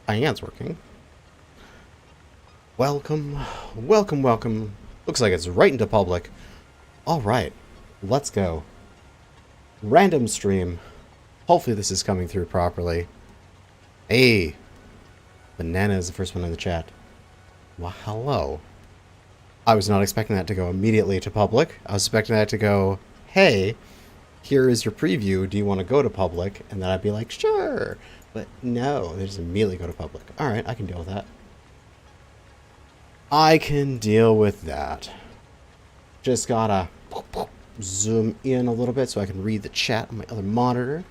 My hand's working. Welcome, welcome, welcome. Looks like it's right into public. Alright, let's go. Random stream. Hopefully this is coming through properly. Hey, Banana is the first one in the chat. Well, hello. I was not expecting that to go immediately to public. I was expecting that to go, hey, here is your preview. Do you want to go to public? And then I'd be like, sure. But no, they just immediately go to public. Alright, I can deal with that. I can deal with that. Just gotta zoom in a little bit so I can read the chat on my other monitor.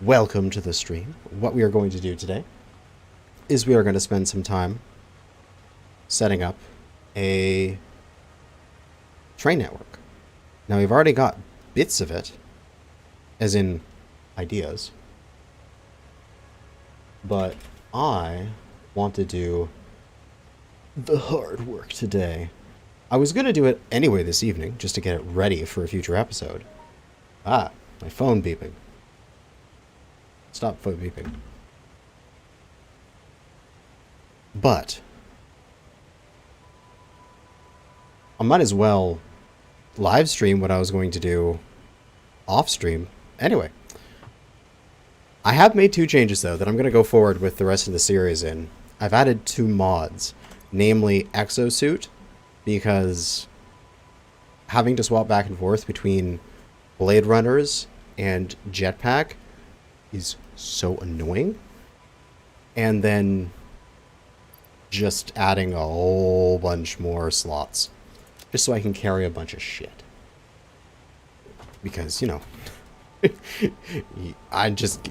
Welcome to the stream. What we are going to do today is we are going to spend some time setting up a train network. Now we've already got bits of it, as in ideas, but I want to do the hard work today. I was going to do it anyway this evening, just to get it ready for a future episode. Ah, my phone beeping. Stop phone beeping. But I might as well live stream what I was going to do off stream. Anyway, I have made 2 changes though that I'm going to go forward with the rest of the series in. I've added 2 mods, namely Exosuit, because having to swap back and forth between Blade Runners and Jetpack is so annoying. And then just adding a whole bunch more slots, just so I can carry a bunch of shit. Because, you know, I'm just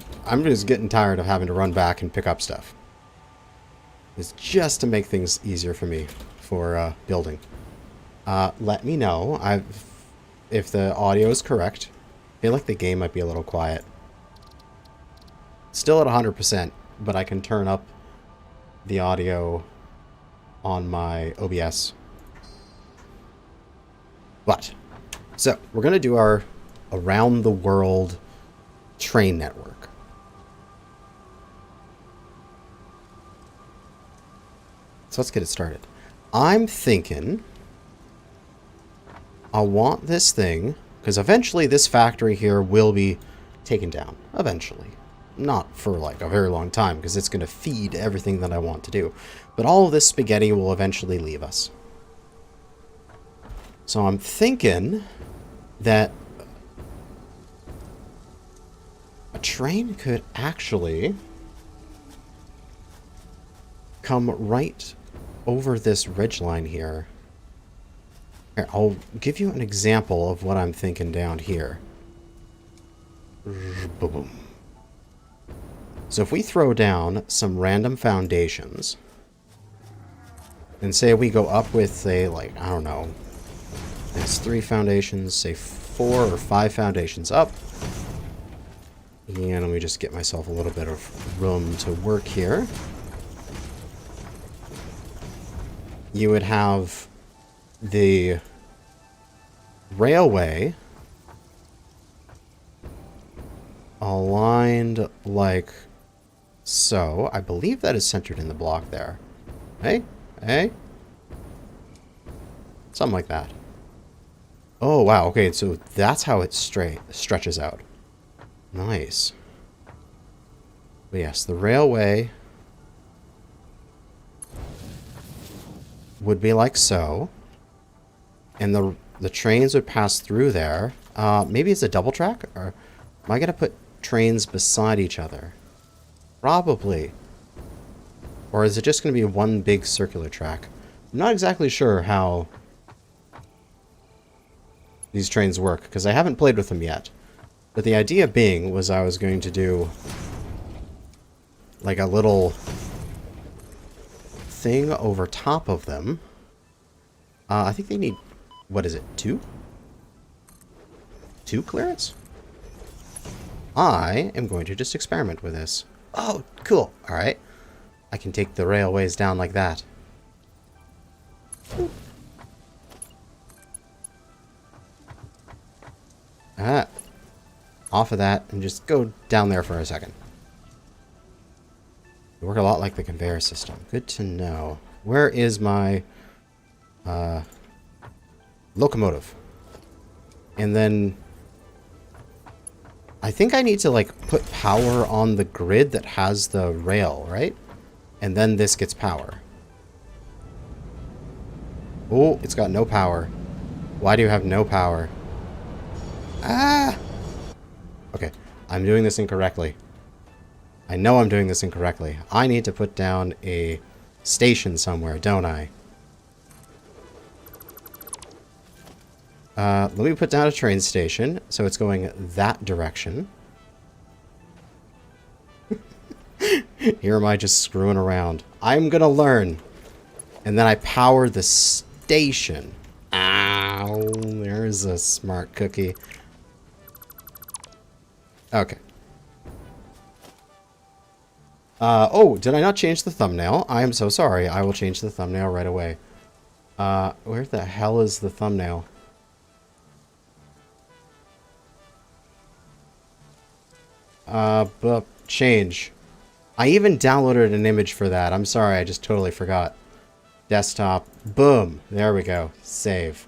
getting tired of having to run back and pick up stuff. It's just to make things easier for me for building. Let me know if the audio is correct. I feel like the game might be a little quiet. Still at 100%, but I can turn up the audio on my OBS. But, so, we're going to do our around the world train network. So let's get it started. I'm thinking I want this thing, because eventually this factory here will be taken down. Eventually. Not for like a very long time, because it's going to feed everything that I want to do. But all of this spaghetti will eventually leave us. So I'm thinking that a train could actually come right over this ridgeline here. Here, I'll give you an example of what I'm thinking down here. Boom. So if we throw down some random foundations, and say we go up with, say, like, I don't know, there's 3 foundations, say 4 or 5 foundations up. And let me just get myself a little bit of room to work here. You would have the railway aligned like so. I believe that is centered in the block there. Hey? Hey? Something like that. Oh, wow. Okay, so that's how it stretches out. Nice. But yes, the railway would be like so. And the trains would pass through there. Maybe it's a double track? Or am I going to put trains beside each other? Probably. Or is it just going to be one big circular track? I'm not exactly sure how these trains work, because I haven't played with them yet. But the idea being was I was going to do like a little thing over top of them. I think they need, what is it, 2? 2 clearance? I am going to just experiment with this. Oh, cool. Alright. I can take the railways down like that. Off of that and just go down there for a second. They work a lot like the conveyor system. Good to know. Where is my locomotive? And then I think I need to like put power on the grid that has the rail, right? And then this gets power. Oh, it's got no power. Why do you have no power? Ah! Okay, I'm doing this incorrectly. I know I'm doing this incorrectly. I need to put down a station somewhere, don't I? Let me put down a train station, so it's going that direction. Here am I just screwing around. I'm gonna learn. And then I power the station. Ow, there's a smart cookie. Okay. Oh, did I not change the thumbnail? I am so sorry. I will change the thumbnail right away. Where the hell is the thumbnail? But change. I even downloaded an image for that. I'm sorry, I just totally forgot. Desktop. Boom. There we go. Save.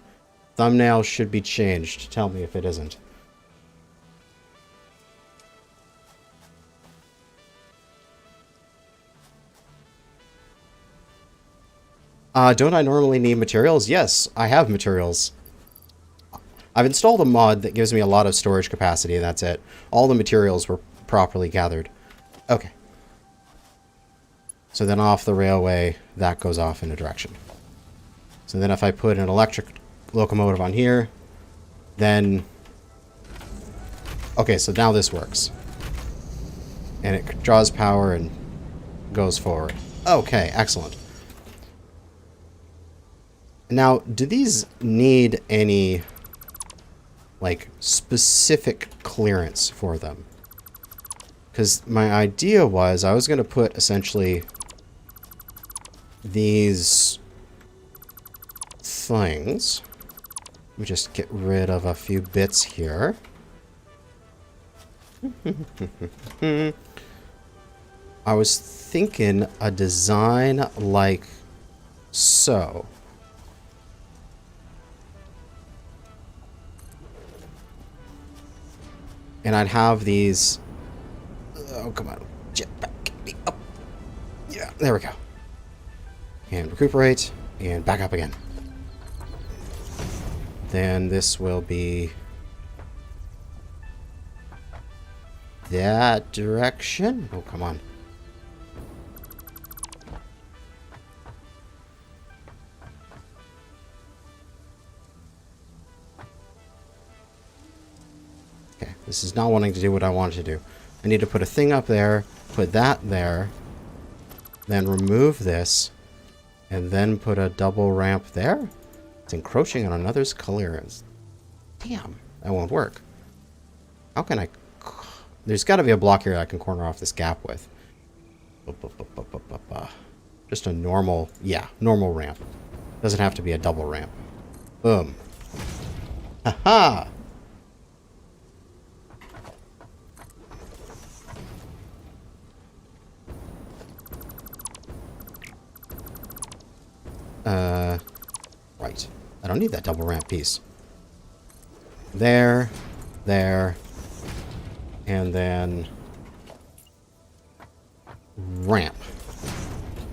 Thumbnail should be changed. Tell me if it isn't. Don't I normally need materials? Yes, I have materials. I've installed a mod that gives me a lot of storage capacity, and that's it. All the materials were properly gathered. Okay. So then off the railway, that goes off in a direction. So then if I put an electric locomotive on here, then... Okay, so now this works. And it draws power and goes forward. Okay, excellent. Now, do these need any, like, specific clearance for them? Because my idea was I was going to put, essentially, these things. Let me just get rid of a few bits here. I was thinking a design like so. And I'd have these... Oh, come on. Jetpack, get me up. Yeah, there we go. And recuperate, and back up again. Then this will be... that direction. Oh, come on. Okay, this is not wanting to do what I wanted to do. I need to put a thing up there, put that there, then remove this, and then put a double ramp there? It's encroaching on another's clearance. Damn, that won't work. How can I... There's got to be a block here I can corner off this gap with. Just a normal... Yeah, normal ramp. Doesn't have to be a double ramp. Boom. Haha! Right. I don't need that double ramp piece. There, there, and then ramp.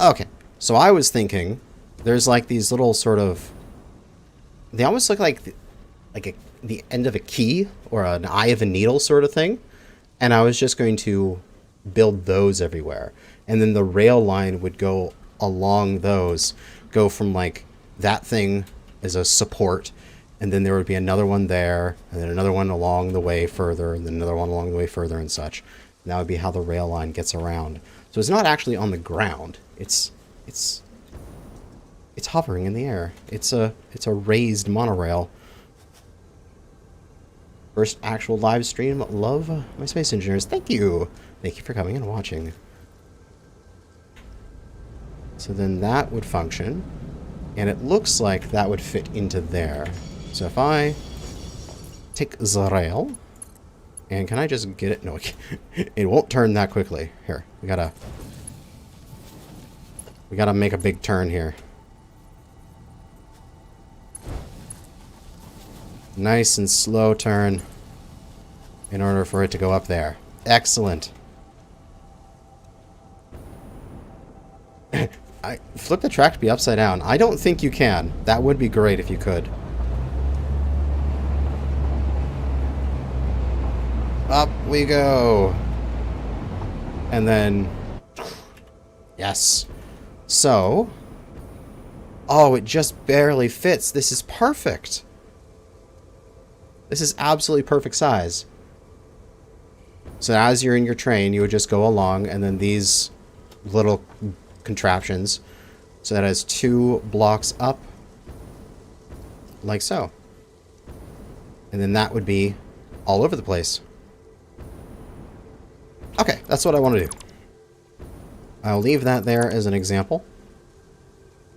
Okay, so I was thinking there's like these little sort of... They almost look like the end of a key or an eye of a needle sort of thing. And I was just going to build those everywhere. And then the rail line would go along those, go from like that thing as a support, and then there would be another one there, and then another one along the way further, and then another one along the way further and such. And that would be how the rail line gets around. So it's not actually on the ground. It's hovering in the air. It's a raised monorail. First actual live stream. Love my space engineers. Thank you. Thank you for coming and watching. So then that would function. And it looks like that would fit into there. So if I take the rail, and can I just get it? No, it won't turn that quickly. Here, we gotta We gotta make a big turn here. Nice and slow turn in order for it to go up there. Excellent. I flip the track to be upside down. I don't think you can. That would be great if you could. Up we go. And then... Yes. So... Oh, it just barely fits. This is perfect. This is absolutely perfect size. So as you're in your train, you would just go along, and then these little contraptions. So that has 2 blocks up. Like so. And then that would be all over the place. Okay, that's what I want to do. I'll leave that there as an example.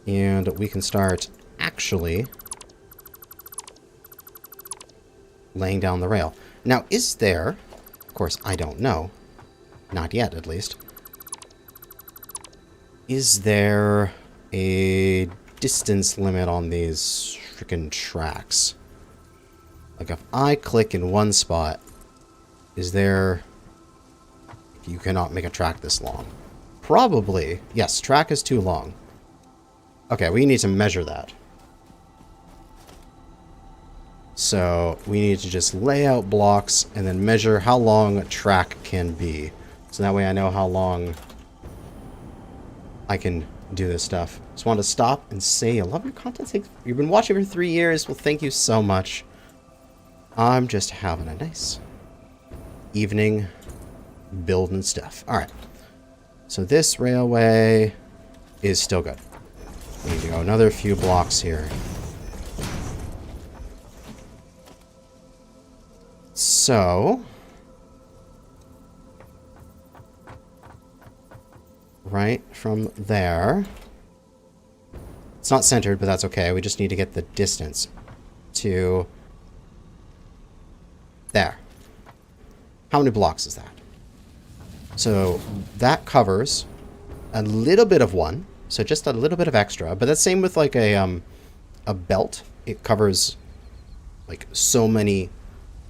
And we can start actually laying down the rail. Now, is there... Of course, I don't know. Not yet, at least. Is there a distance limit on these freaking tracks? Like, if I click in one spot, is there... You cannot make a track this long. Probably. Yes, track is too long. Okay, we need to measure that. So we need to just lay out blocks and then measure how long a track can be. So that way I know how long I can do this stuff. Just wanted to stop and say I love your content. You've been watching for 3 years. Well, thank you so much. I'm just having a nice evening building stuff. Alright. So this railway is still good. We need to go another few blocks here. So, right from there, it's not centered, but that's okay. We just need to get the distance to there. How many blocks is that? So that covers a little bit of one, so just a little bit of extra. But that's same with like a belt. It covers like so many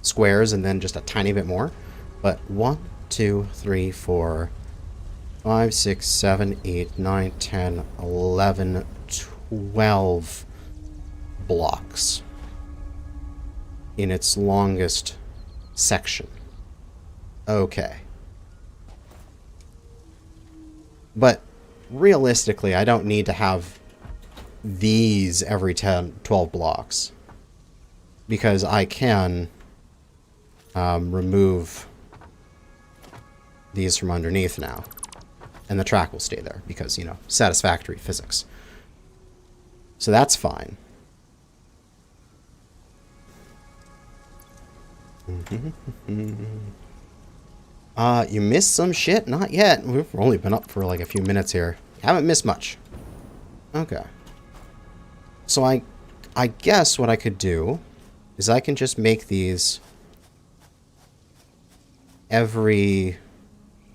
squares and then just a tiny bit more. But 1, 2, 3, 4, 5, 6, 7, 8, 9, 10, 11, 12 blocks in its longest section. Okay. But realistically, I don't need to have these every 12 blocks. Because I can remove these from underneath now. And the track will stay there because, you know, satisfactory physics. So that's fine. You missed some shit? Not yet. We've only been up for like a few minutes here. Haven't missed much. Okay. So I guess what I could do is I can just make these every...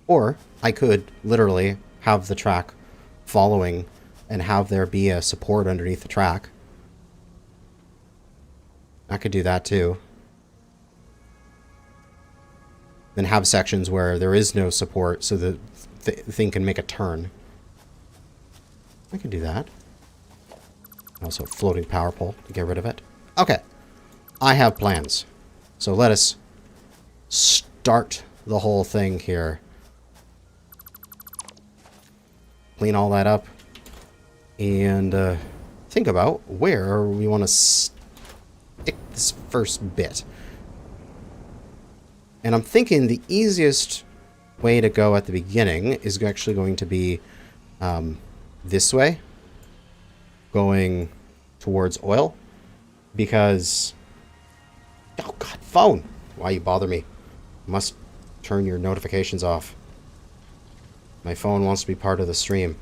Or I could literally have the track following and have there be a support underneath the track. I could do that too. Then have sections where there is no support so the thing can make a turn. I can do that. Also a floating power pole to get rid of it. Okay. I have plans. So let us start the whole thing here. Clean all that up. And think about where we want to stick this first bit. And I'm thinking the easiest way to go at the beginning is actually going to be this way. Going towards oil. Because... Oh, God, phone! Why you bother me? You must turn your notifications off. My phone wants to be part of the stream.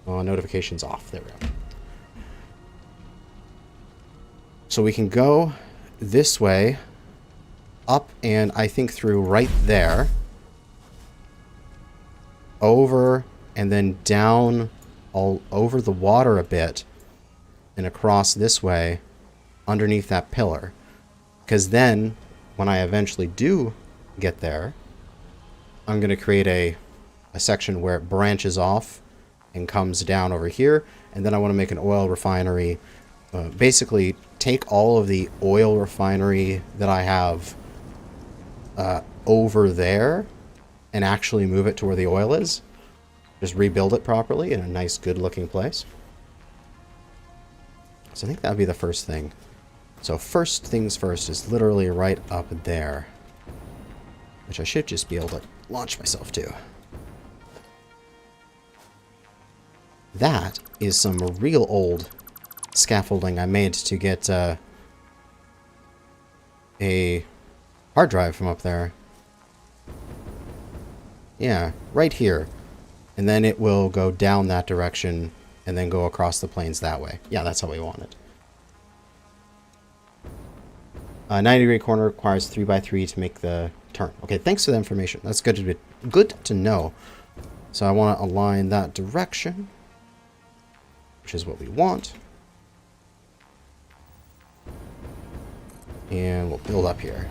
Oh, notifications off. There we go. So we can go this way. Up and I think through right there. Over and then down all over the water a bit and across this way underneath that pillar. Because then, when I eventually do get there, I'm going to create a section where it branches off and comes down over here. And then I want to make an oil refinery. Basically, take all of the oil refinery that I have over there and actually move it to where the oil is. Just rebuild it properly in a nice, good-looking place. So I think that would be the first thing. So first things first is literally right up there, which I should just be able to launch myself to. That is some real old scaffolding I made to get a hard drive from up there. Yeah, right here. And then it will go down that direction and then go across the plains that way. Yeah, that's how we want it. 90-degree corner requires 3x3 to make the turn. Okay, thanks for the information. That's good to know. So I want to align that direction, which is what we want. And we'll build up here.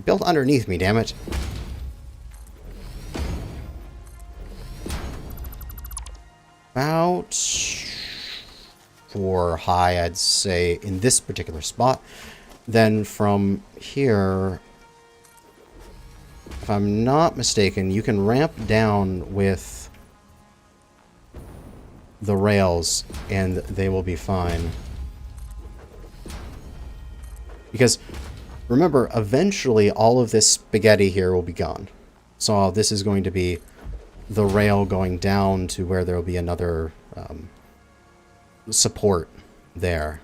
Build underneath me, damn it. About 4 high, I'd say, in this particular spot. Then from here, if I'm not mistaken, you can ramp down with the rails and they will be fine. Because remember, eventually all of this spaghetti here will be gone. So this is going to be the rail going down to where there will be another support there.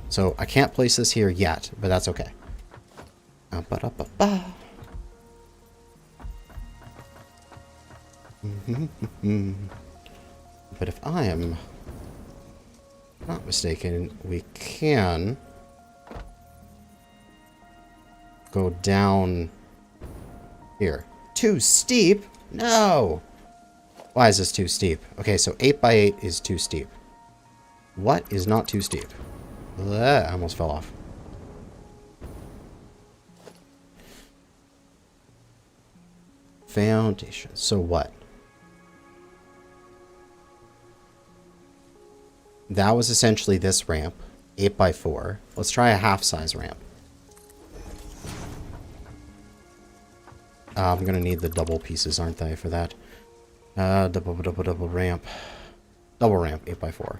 So I can't place this here yet, but that's okay. But if I am not mistaken, we can go down here. Too steep? No! Why is this too steep? Okay, so 8x8 is too steep. What is not too steep? I almost fell off. Foundation. So what? That was essentially this ramp. 8x4. Let's try a half-size ramp. I'm going to need the double pieces, aren't I, for that? Double ramp. Double ramp, 8x4.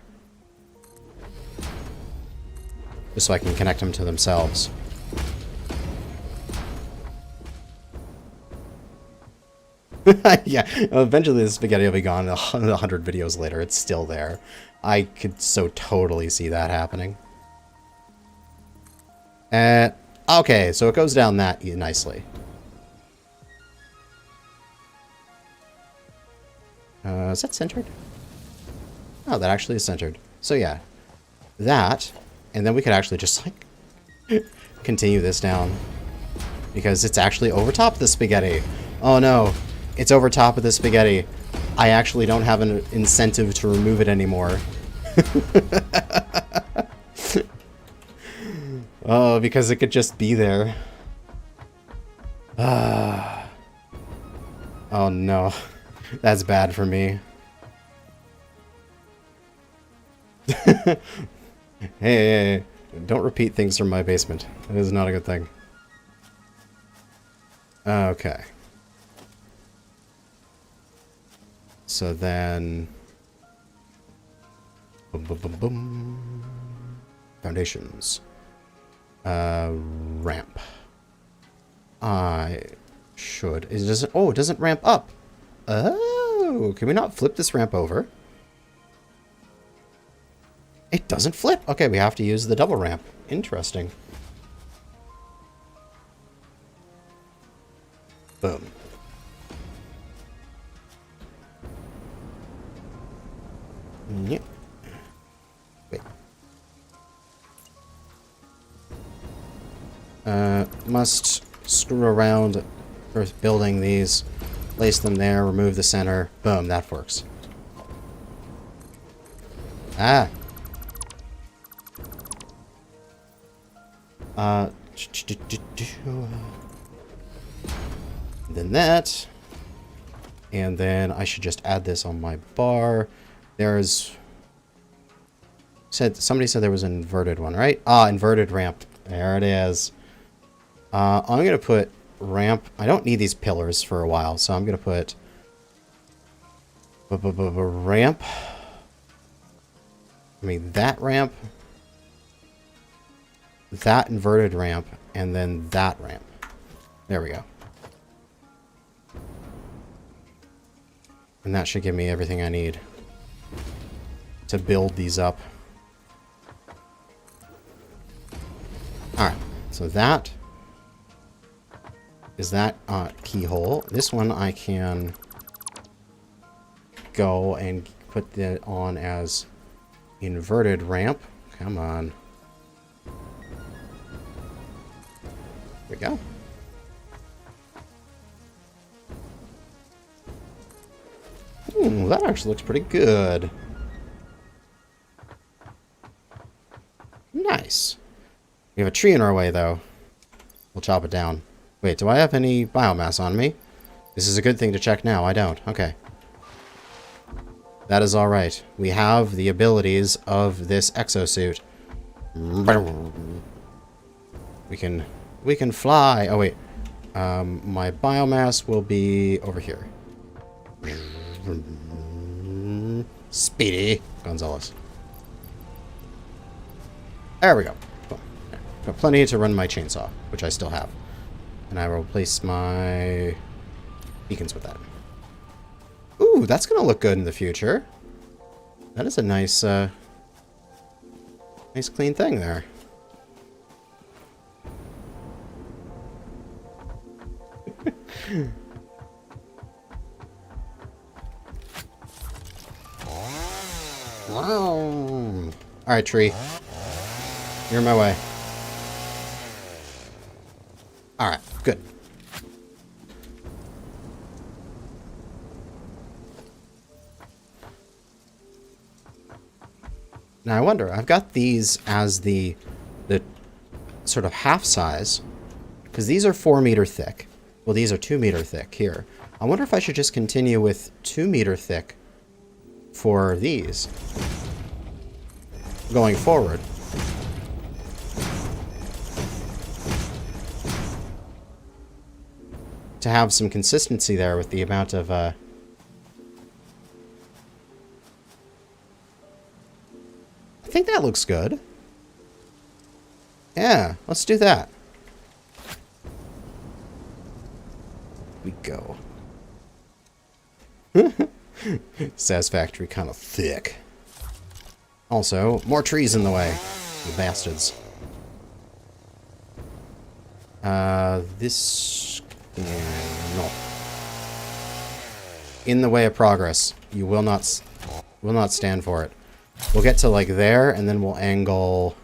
Just so I can connect them to themselves. Yeah, eventually the spaghetti will be gone 100 videos later. It's still there. I could so totally see that happening. Okay, so it goes down that nicely. Is that centered? Oh, that actually is centered. So yeah, that, and then we could actually just like continue this down because it's actually over top of the spaghetti. Oh no, it's over top of the spaghetti. I actually don't have an incentive to remove it anymore. Oh, because it could just be there. Oh no. That's bad for me. Hey, don't repeat things from my basement. That is not a good thing. Okay. So then... Boom, boom, boom, boom. Foundations. Ramp. I should... It doesn't... Oh, it doesn't ramp up. Oh, can we not flip this ramp over? It doesn't flip. Okay, we have to use the double ramp. Interesting. Boom. Yep. Wait. Must screw around for building these. Place them there, remove the center. Boom, that works. Ah. Then that. And then I should just add this on my bar. There's... Somebody said there was an inverted one, right? Ah, inverted ramp. There it is. I'm going to put ramp. I don't need these pillars for a while, so I'm going to put ramp. I mean, that ramp. That inverted ramp. And then that ramp. There we go. And that should give me everything I need to build these up. Alright, so that is that keyhole. This one I can go and put that on as inverted ramp. Come on. There we go. That actually looks pretty good. Nice. We have a tree in our way, though. We'll chop it down. Wait, do I have any biomass on me? This is a good thing to check now. I don't. Okay. That is alright. We have the abilities of this exosuit. We can fly. Oh, wait. My biomass will be over here. Speedy Gonzalez. There we go. Got plenty to run my chainsaw, which I still have. And I will replace my beacons with that. Ooh, that's going to look good in the future. That is a nice, nice clean thing there. Alright, tree. You're in my way. Alright, good. Now I wonder, I've got these as the sort of half size, because these are 4 meter thick. Well, these are 2 meter thick here. I wonder if I should just continue with 2 meter thick for these going forward. To have some consistency there with the amount of I think that looks good. Yeah, let's do that. We go. Satisfactory, kind of thick. Also, more trees in the way. You bastards. This... no. In the way of progress. You will not stand for it. We'll get to, like, there, and then we'll angle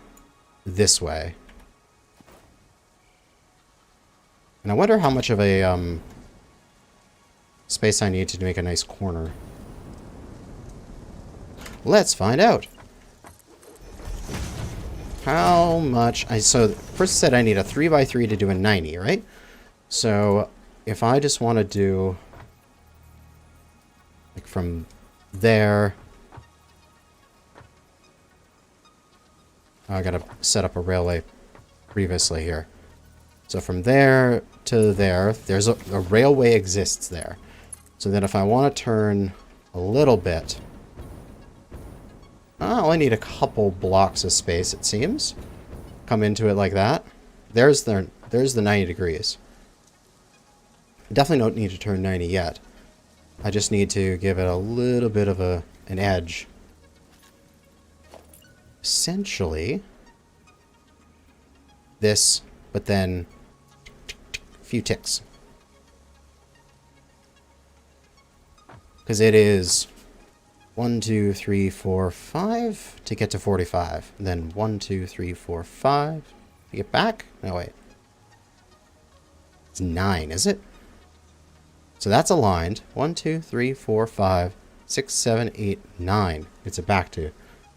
this way. And I wonder how much of a, space I need to make a nice corner. Let's find out. How much... So, first said I need a 3x3 to do a 90, right? So, if I just want to do... like, from there... I gotta set up a railway previously here. So from there to there, there's a railway exists there. So then if I want to turn a little bit... I only need a couple blocks of space, it seems. Come into it like that. There's the 90 degrees. I definitely don't need to turn 90 yet. I just need to give it a little bit of an edge. Essentially, this, but then a few ticks. Because it is 1, 2, 3, 4, 5 to get to 45. And then 1, 2, 3, 4, 5 to get back. No, wait. It's 9, is it? So that's aligned. 1, 2, 3, 4, 5, 6, 7, 8, 9. It's it back to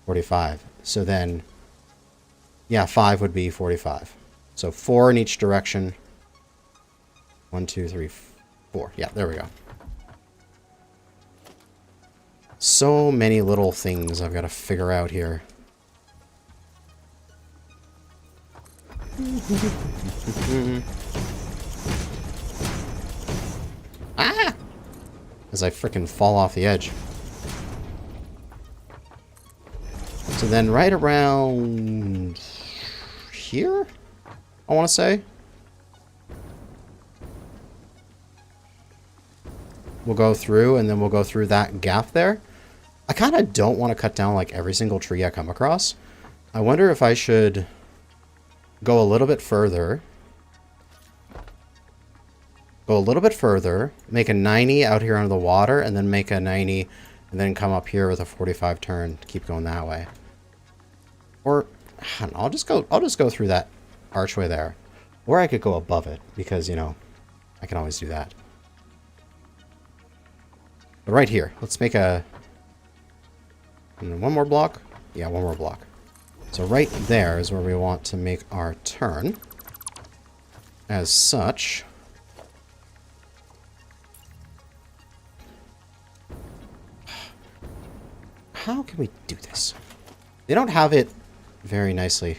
45. So then, yeah, 5 would be 45. So 4 in each direction. 1, 2, 3, 4. Yeah, there we go. So many little things I've got to figure out here. Ah! As I frickin' fall off the edge. So then right around here, I want to say. We'll go through, and then we'll go through that gap there. I kind of don't want to cut down like every single tree I come across. I wonder if I should go a little bit further. Go a little bit further, make a 90 out here under the water, and then make a 90, and then come up here with a 45 turn to keep going that way. Or, I don't know, I'll just go through that archway there. Or I could go above it, because, you know, I can always do that. But right here, let's make a... And then one more block? Yeah, one more block. So right there is where we want to make our turn. As such... How can we do this? They don't have it very nicely.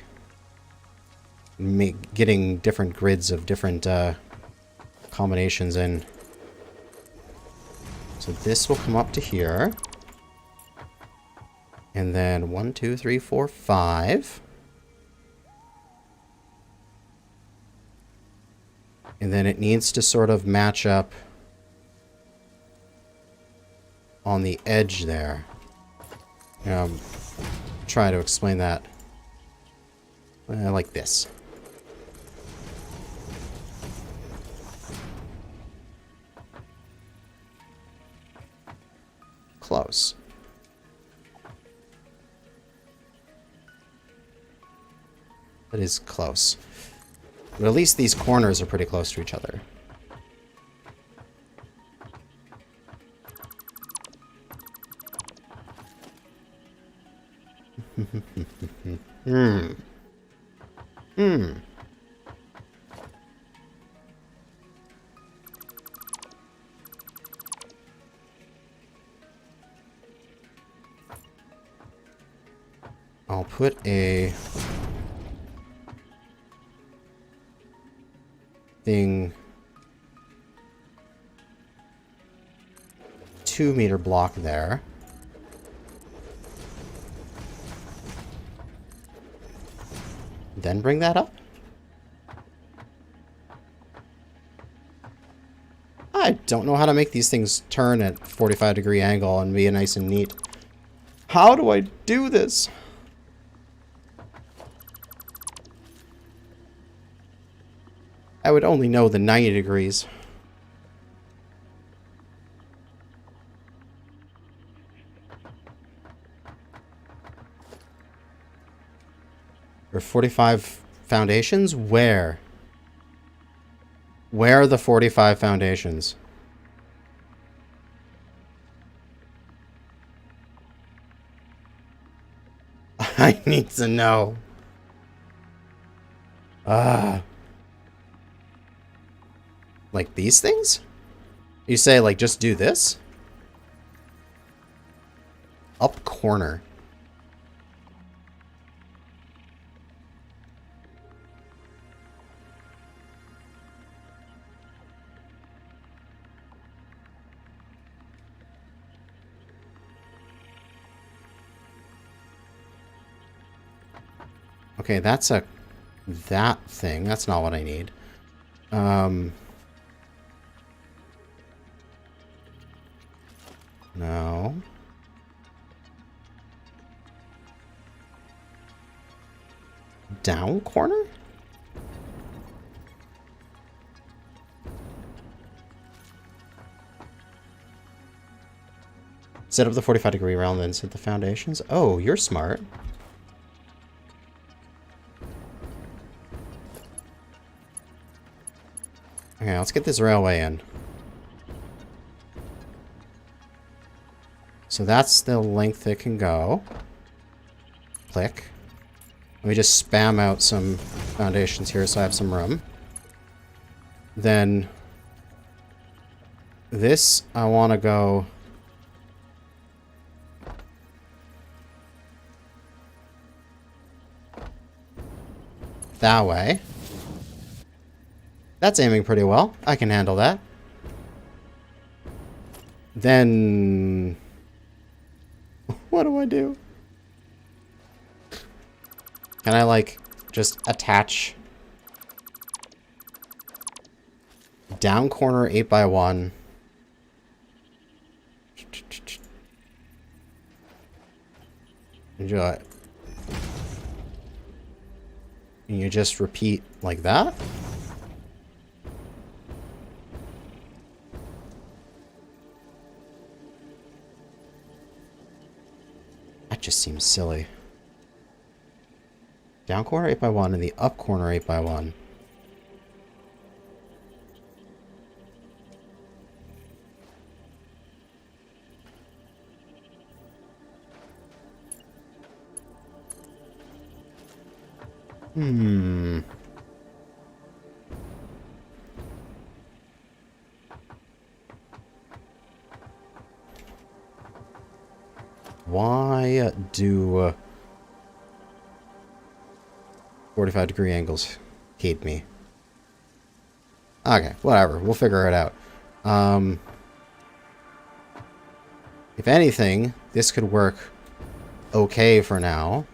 Getting different grids of different combinations in. So this will come up to here. And then 1, 2, 3, 4, 5. And then it needs to sort of match up on the edge there. Try to explain that like this. Close. That is close. But at least these corners are pretty close to each other. I'll put a thing 2-meter block there. Then bring that up? I don't know how to make these things turn at 45-degree angle and be nice and neat. How do I do this? I would only know the 90 degrees. Or 45 foundations? Where? Where are the 45 foundations? I need to know. Like these things? You say, like, just do this? Up corner. Okay, that's that thing. That's not what I need. No. Down corner? Set up the 45-degree round, then set the foundations. Oh, you're smart. Okay, let's get this railway in. So that's the length it can go. Click. Let me just spam out some foundations here so I have some room. Then this, I want to go that way. That's aiming pretty well. I can handle that. Then what do I do? Can I, like, just attach down corner 8x1? Enjoy it. And you just repeat like that? That just seems silly. Down corner 8x1 and the up corner 8x1. Why do 45-degree angles hate me? Okay, whatever. We'll figure it out. If anything, this could work okay for now.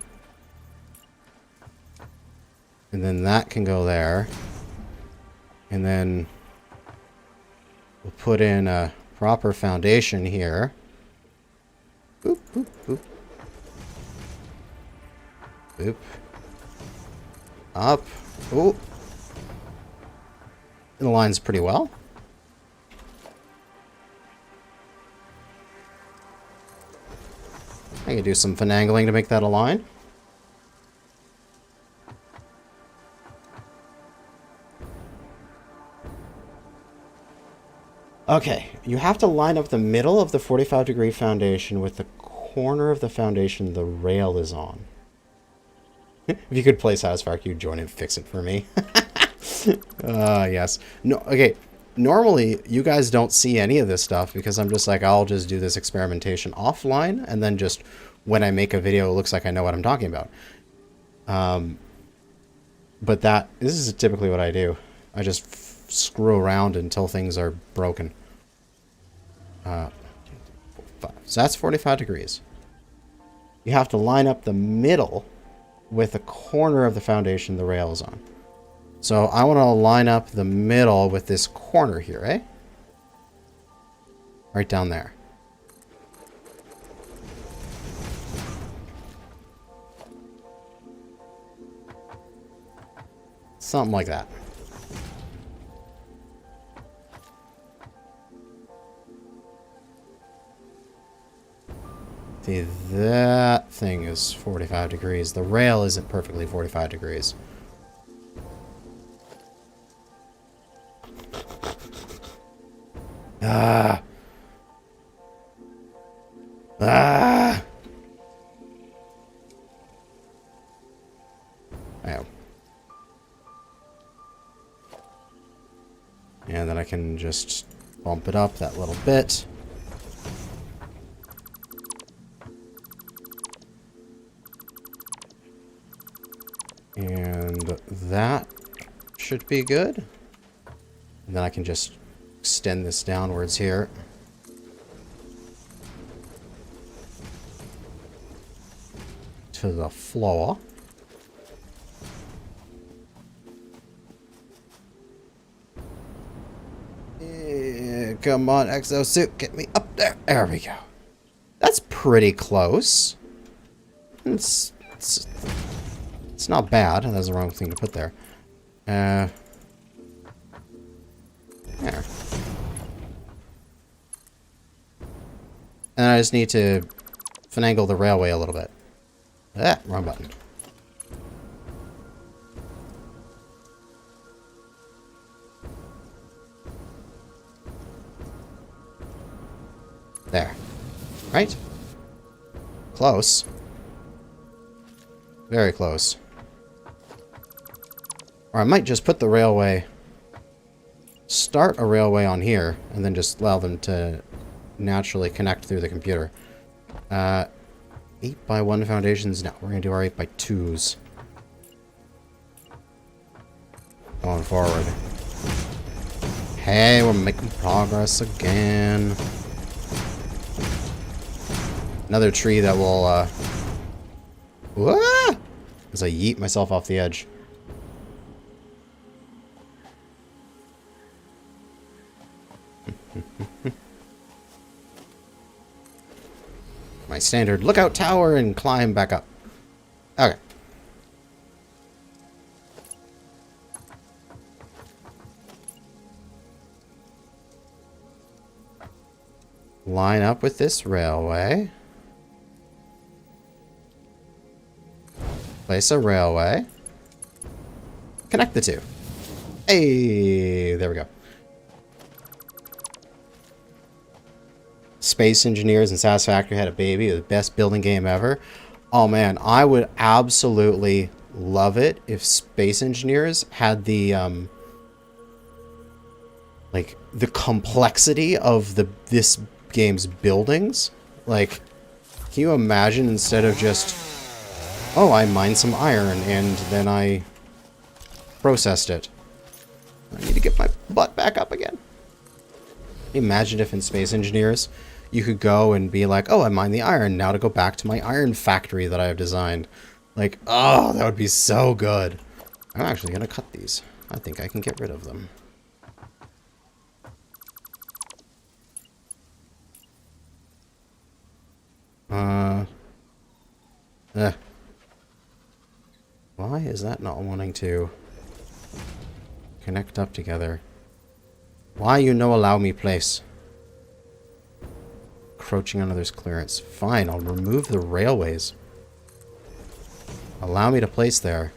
And then that can go there. And then we'll put in a proper foundation here. Boop, boop, boop. Boop. Up. Oh. It aligns pretty well. I can do some finagling to make that align. Okay, you have to line up the middle of the 45-degree foundation with the corner of the foundation the rail is on. If you could play Satisfactory, you'd join and fix it for me. Yes. No, okay. Normally, you guys don't see any of this stuff because I'm just like, I'll just do this experimentation offline, and then just when I make a video, it looks like I know what I'm talking about. But this is typically what I do. I just screw around until things are broken. So that's 45 degrees. You have to line up the middle with the corner of the foundation the rail is on. So I want to line up the middle with this corner here, eh? Right down there. Something like that. See, that thing is 45 degrees. The rail isn't perfectly 45 degrees. Ah. Ah. Oh. And then I can just bump it up that little bit. And that should be good. And then I can just extend this downwards here. To the floor. Come on, exosuit, get me up there. There we go. That's pretty close. It's not bad. That's the wrong thing to put there. There. And I just need to finagle the railway a little bit. Ah, wrong button. There. Right? Close. Very close. Or I might just put the railway... Start a railway on here, and then just allow them to naturally connect through the computer. 8x1 foundations. No, we're going to do our 8x2s. Going forward. Hey, we're making progress again. Another tree that will, as I yeet myself off the edge. My standard lookout tower and climb back up. Okay. Line up with this railway. Place a railway. Connect the two. Hey, there we go. Space Engineers and Satisfactory had a baby. The best building game ever. Oh man, I would absolutely love it if Space Engineers had the like the complexity of this game's buildings. Like, can you imagine, instead of just, oh, I mined some iron and then I processed it. I need to get my butt back up again. Imagine if in Space Engineers you could go and be like, oh, I mined the iron, now to go back to my iron factory that I have designed. Like, oh, that would be so good. I'm actually going to cut these. I think I can get rid of them. Why is that not wanting to connect up together? Why you no allow me place? Encroaching on others' clearance. Fine, I'll remove the railways. Allow me to place there.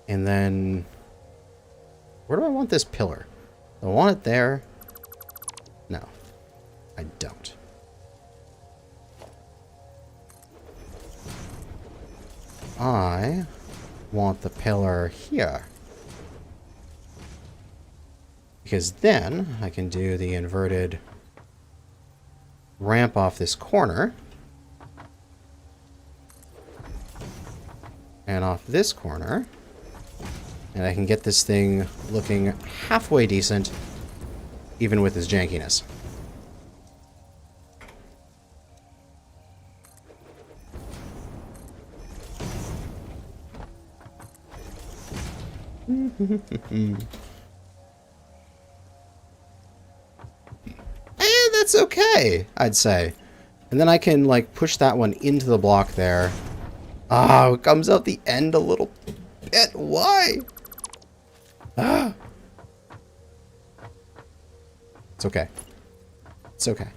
And then... where do I want this pillar? Do I want it there? No. I don't. I want the pillar here. Because then I can do the inverted ramp off this corner. And off this corner. And I can get this thing looking halfway decent, even with this jankiness. And that's okay, I'd say. And then I can, like, push that one into the block there. Ah, it comes out the end a little bit. Why? Ah. It's okay. It's okay.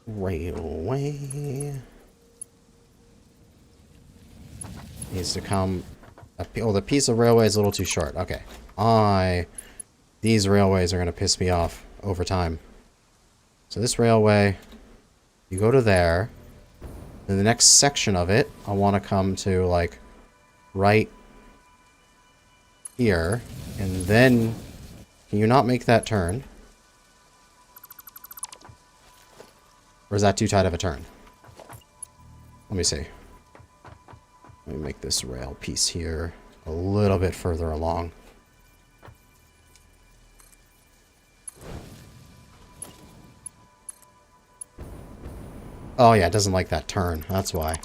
Railway needs to come. Oh, the piece of railway is a little too short. Okay. These railways are going to piss me off over time. So this railway, you go to there. Then the next section of it, I want to come to, like, right here. And then, can you not make that turn? Or is that too tight of a turn? Let me see. Let me make this rail piece here a little bit further along. Oh yeah, it doesn't like that turn. That's why.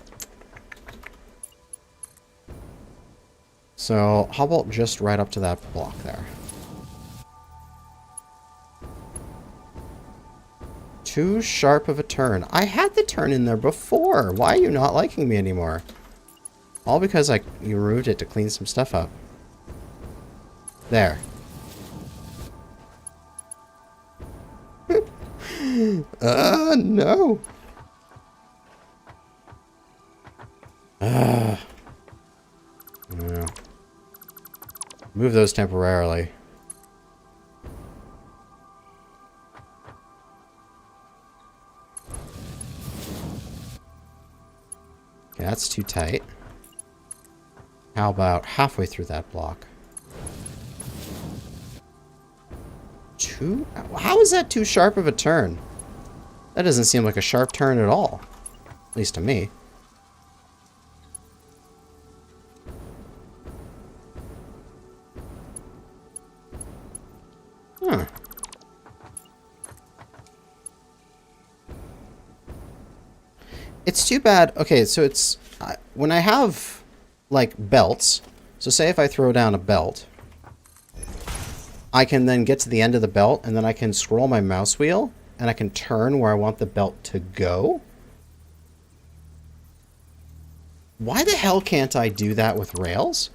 So, how about just right up to that block there? Too sharp of a turn. I had the turn in there before. Why are you not liking me anymore? All because you removed it to clean some stuff up. There. No. Yeah. Move those temporarily. Okay, that's too tight. How about halfway through that block? How is that too sharp of a turn? That doesn't seem like a sharp turn at all. At least to me. Huh. It's too bad. Okay, so it's... when I have, like, belts... So say if I throw down a belt... I can then get to the end of the belt, and then I can scroll my mouse wheel, and I can turn where I want the belt to go? Why the hell can't I do that with rails?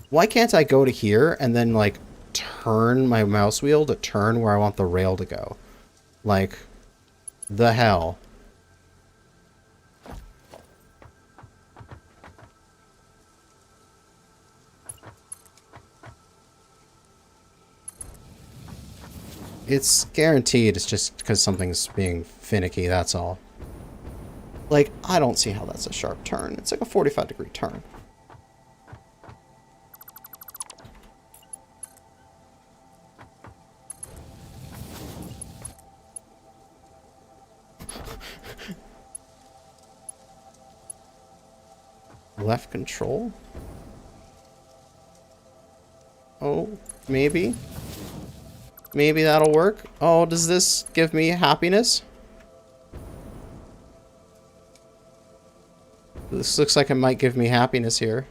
Why can't I go to here, and then, like, turn my mouse wheel to turn where I want the rail to go? Like, the hell? It's guaranteed it's just because something's being finicky, that's all. Like, I don't see how that's a sharp turn. It's like a 45-degree turn. Left control? Oh, maybe? Maybe that'll work. Oh, does this give me happiness? This looks like it might give me happiness here.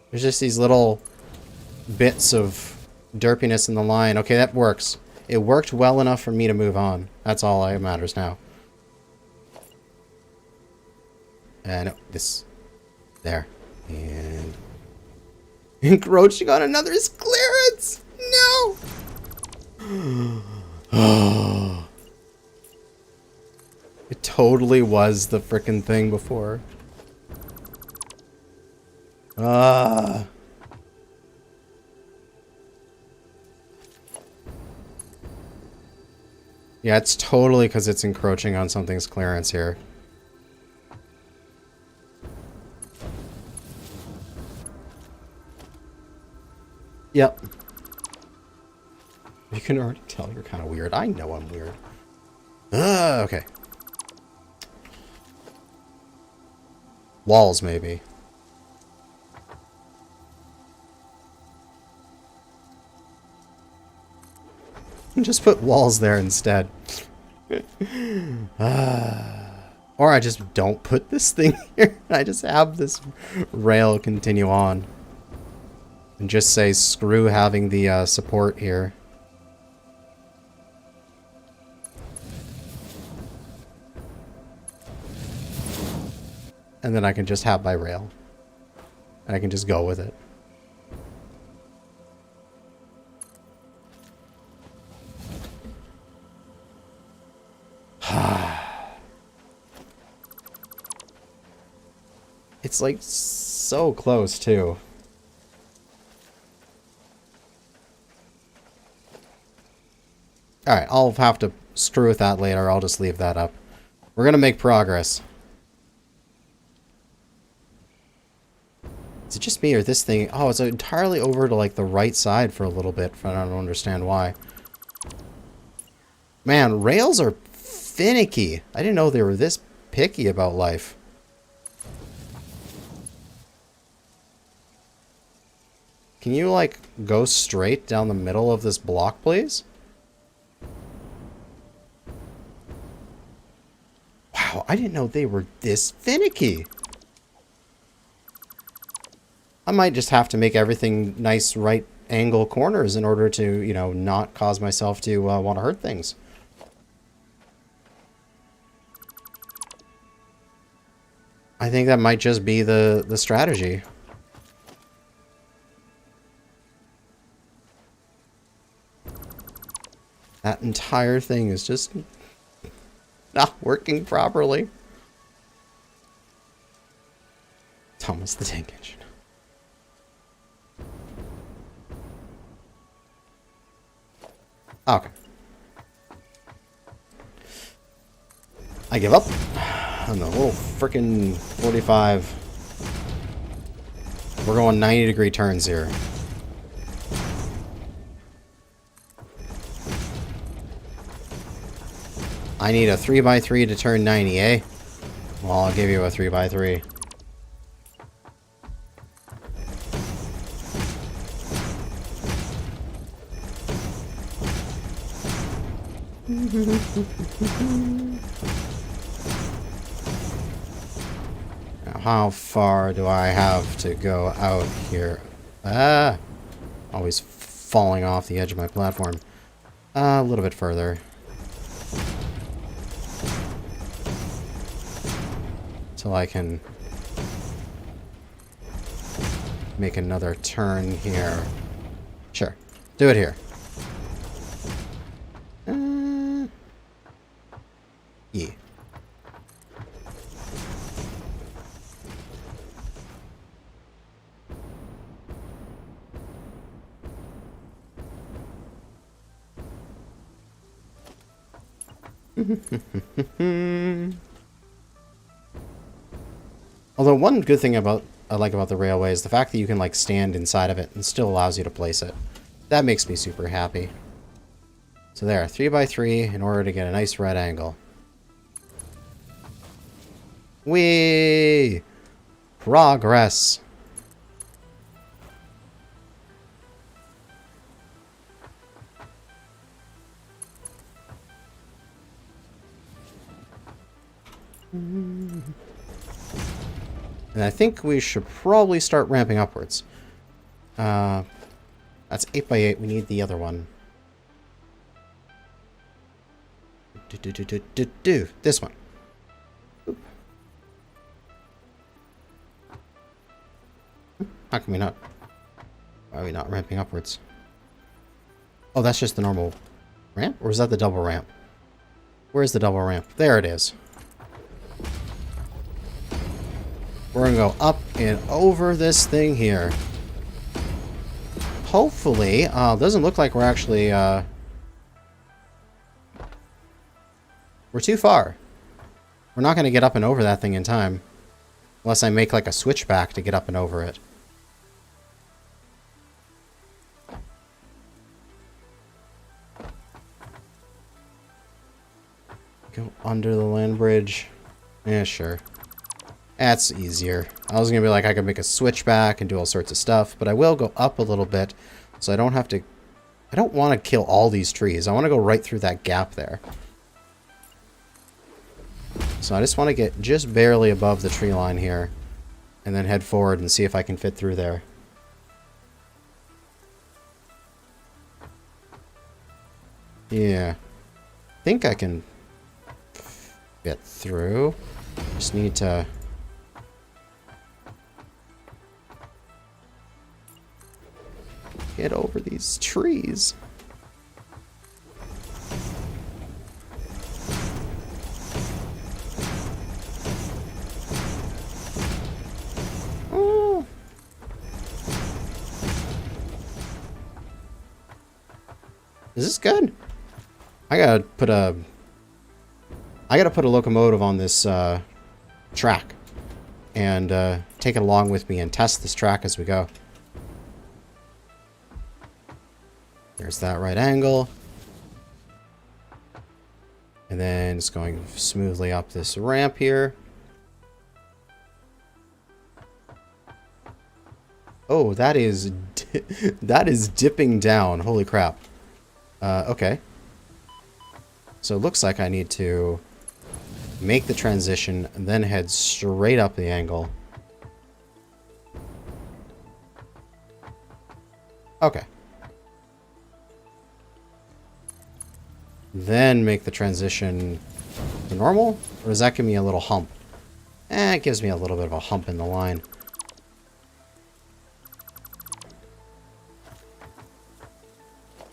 There's just these little bits of derpiness in the line. Okay, that works. It worked well enough for me to move on. That's all that matters now. No, this... There. And... encroaching on another's clearance! No! It totally was the frickin' thing before. Yeah, it's totally because it's encroaching on something's clearance here. Yep. You can already tell you're kind of weird. I know I'm weird. Okay. Walls, maybe. Just put walls there instead. Or I just don't put this thing here. I just have this rail continue on. And just say, screw having the support here. And then I can just have my rail. And I can just go with it. It's like so close too. Alright, I'll have to screw with that later. I'll just leave that up. We're gonna make progress. Is it just me or this thing? Oh, it's entirely over to like the right side for a little bit. I don't understand why. Man, rails are finicky. I didn't know they were this picky about life. Can you, like, go straight down the middle of this block, please? Wow, I didn't know they were this finicky. I might just have to make everything nice right angle corners in order to, you know, not cause myself to want to hurt things. I think that might just be the strategy. That entire thing is just not working properly. Thomas the Tank Engine. Okay. I give up on the little frickin' 45. We're going 90-degree turns here. I need a 3x3 to turn 90, eh? Well, I'll give you a 3x3. Now, how far do I have to go out here? Ah! Always falling off the edge of my platform. A little bit further. Till I can make another turn here. Sure. Do it here. Yeah. Although one good thing I like about the railway is the fact that you can like stand inside of it and still allows you to place it. That makes me super happy. So there, 3x3 in order to get a nice right angle. Whee! Progress! And I think we should probably start ramping upwards. That's 8x8. We need the other one. This one. Oop. How can we not? Why are we not ramping upwards? Oh, that's just the normal ramp? Or is that the double ramp? Where's the double ramp? There it is. We're gonna go up and over this thing here. Hopefully, doesn't look like we're actually, we're too far. We're not gonna get up and over that thing in time. Unless I make like a switchback to get up and over it. Go under the land bridge. Yeah, sure. That's easier. I was gonna be like, I could make a switchback and do all sorts of stuff, but I will go up a little bit, so I don't have to... I don't want to kill all these trees. I want to go right through that gap there. So I just want to get just barely above the tree line here, and then head forward and see if I can fit through there. Yeah. I think I can get through. Just need to... get over these trees. Oh. Is this good? I gotta put a locomotive on this track and take it along with me and test this track as we go. There's that right angle. And then it's going smoothly up this ramp here. Oh, that is that is dipping down. Holy crap. Okay. So it looks like I need to make the transition and then head straight up the angle. Okay. Then make the transition to normal? Or does that give me a little hump? It gives me a little bit of a hump in the line.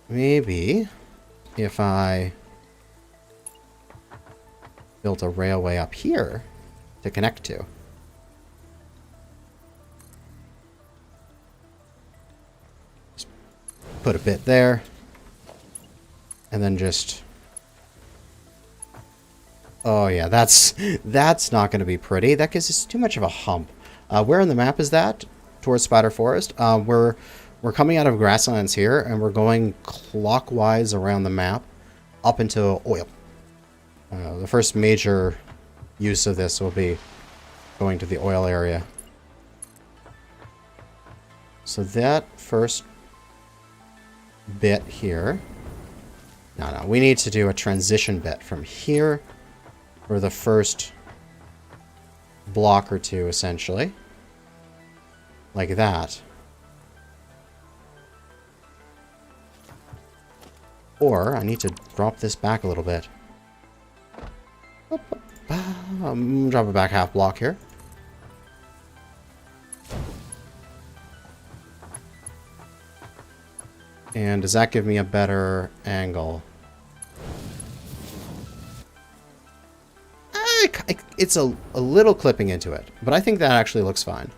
Maybe if I built a railway up here to connect to. Just put a bit there. And then just... Oh yeah, that's not going to be pretty. That gives us too much of a hump. Where on the map is that? Towards Spider Forest. We're coming out of grasslands here, and we're going clockwise around the map up into oil. The first major use of this will be going to the oil area. So that first bit here... No, we need to do a transition bit from here for the first block or two, essentially. Like that. Or I need to drop this back a little bit. Drop it back half block here. And does that give me a better angle? It's a little clipping into it, but I think that actually looks fine.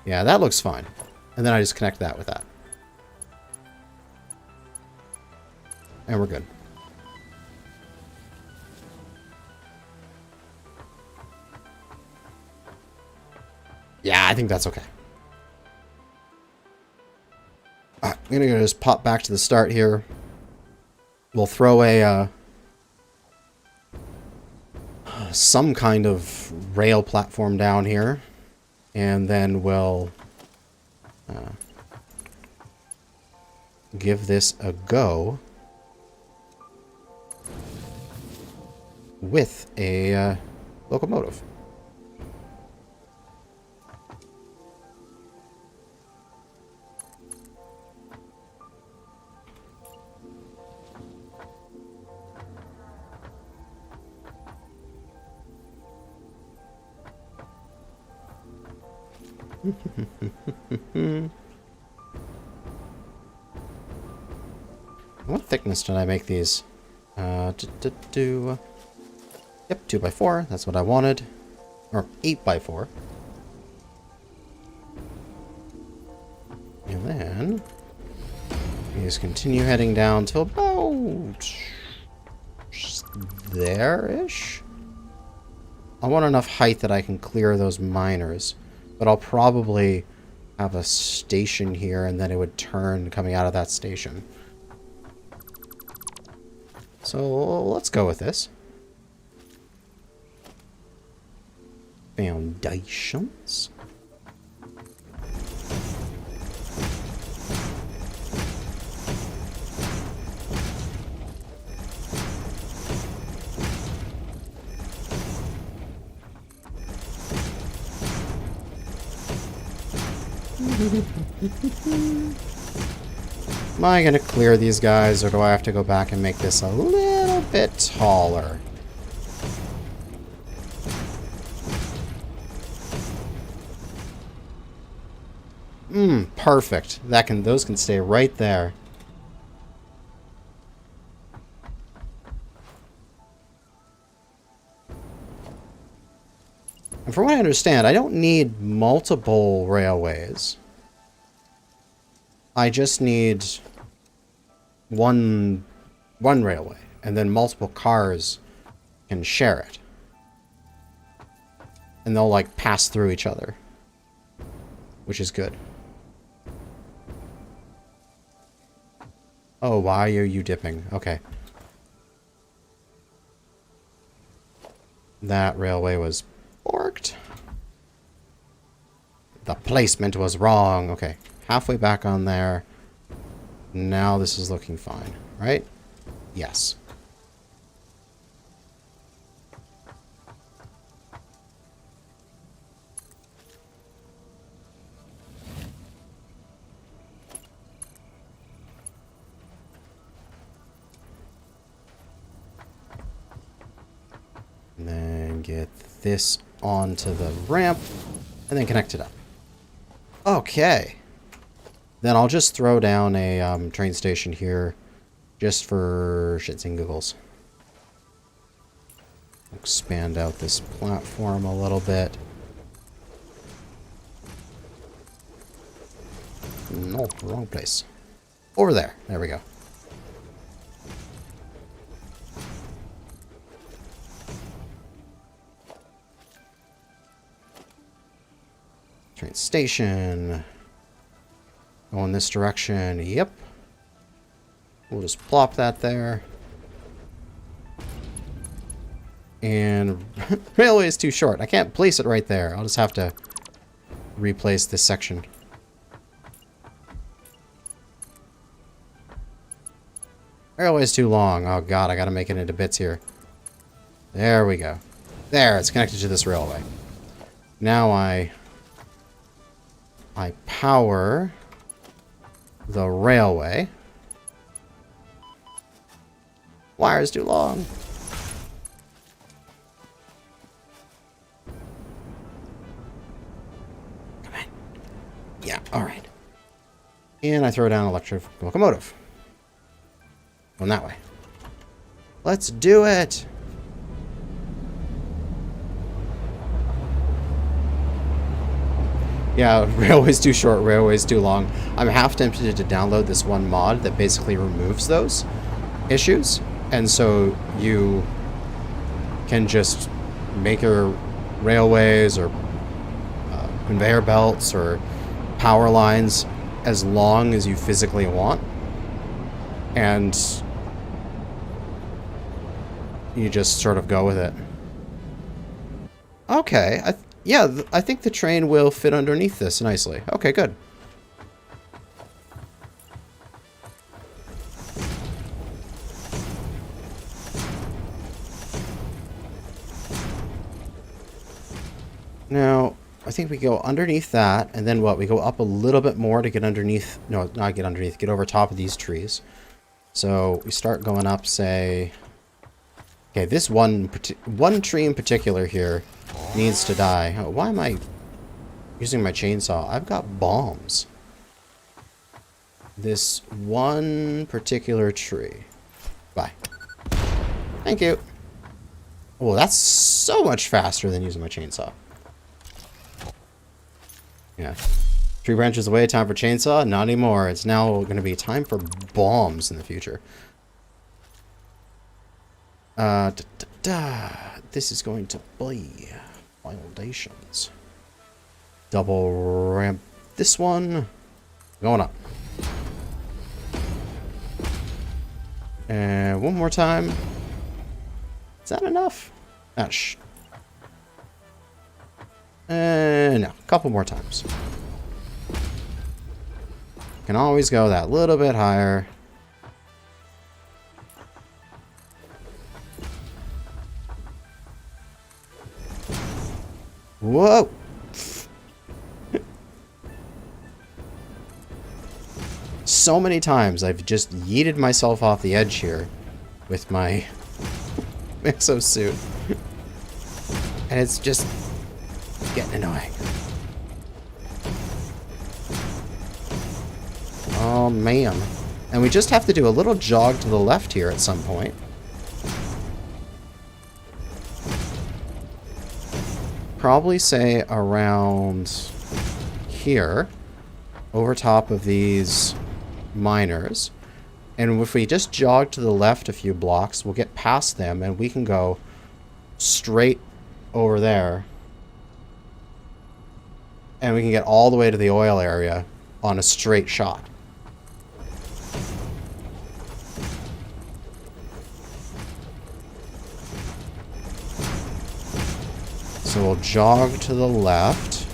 Yeah, that looks fine. And then I just connect that with that. And we're good. Yeah, I think that's okay. I'm going to just pop back to the start here. We'll throw a... some kind of rail platform down here. And then we'll... give this a go. With a locomotive. What thickness did I make these? Yep, 2x4. That's what I wanted. Or 8x4. And then we just continue heading down till about there-ish. I want enough height that I can clear those miners. But I'll probably have a station here, and then it would turn coming out of that station. So let's go with this. Foundations. Am I going to clear these guys, or do I have to go back and make this a little bit taller? Perfect. Those can stay right there. And from what I understand, I don't need multiple railways. I just need one railway, and then multiple cars can share it. And they'll, like, pass through each other, which is good. Oh, why are you dipping? Okay. That railway was borked. The placement was wrong. Okay. Halfway back on there. Now this is looking fine, right? Yes. And then get this onto the ramp and then connect it up. Okay. Then I'll just throw down a train station here just for shits and giggles. Expand out this platform a little bit. No, wrong place. Over there. There we go. Train station. Go in this direction. Yep. We'll just plop that there. And railway is too short. I can't place it right there. I'll just have to replace this section. Railway is too long. Oh god, I gotta make it into bits here. There we go. There, it's connected to this railway. Now I power the railway. Wire's too long. Come on. Yeah, alright. And I throw down an electric locomotive. Going that way. Let's do it! Yeah, railway's too short, railway's too long. I'm half tempted to download this one mod that basically removes those issues. And so you can just make your railways or conveyor belts or power lines as long as you physically want. And you just sort of go with it. Okay, I think the train will fit underneath this nicely. Okay, good. Now, I think we go underneath that, and then what? We go up a little bit more to get underneath... No, not get underneath. Get over top of these trees. So, we start going up, say... Okay, this one tree in particular here needs to die. Oh, why am I using my chainsaw? I've got bombs. This one particular tree. Bye. Thank you. Oh, that's so much faster than using my chainsaw. Yeah. Tree branches away, time for chainsaw? Not anymore. It's now going to be time for bombs in the future. This is going to be foundations. Double ramp this one. Going up. And one more time. Is that enough? No, a couple more times. Can always go that little bit higher. Whoa! So many times I've just yeeted myself off the edge here with my exosuit. And it's just getting annoying. Oh man. And we just have to do a little jog to the left here at some point. Probably say around here, over top of these miners. And if we just jog to the left a few blocks, we'll get past them and we can go straight over there. And we can get all the way to the oil area on a straight shot. So we'll jog to the left.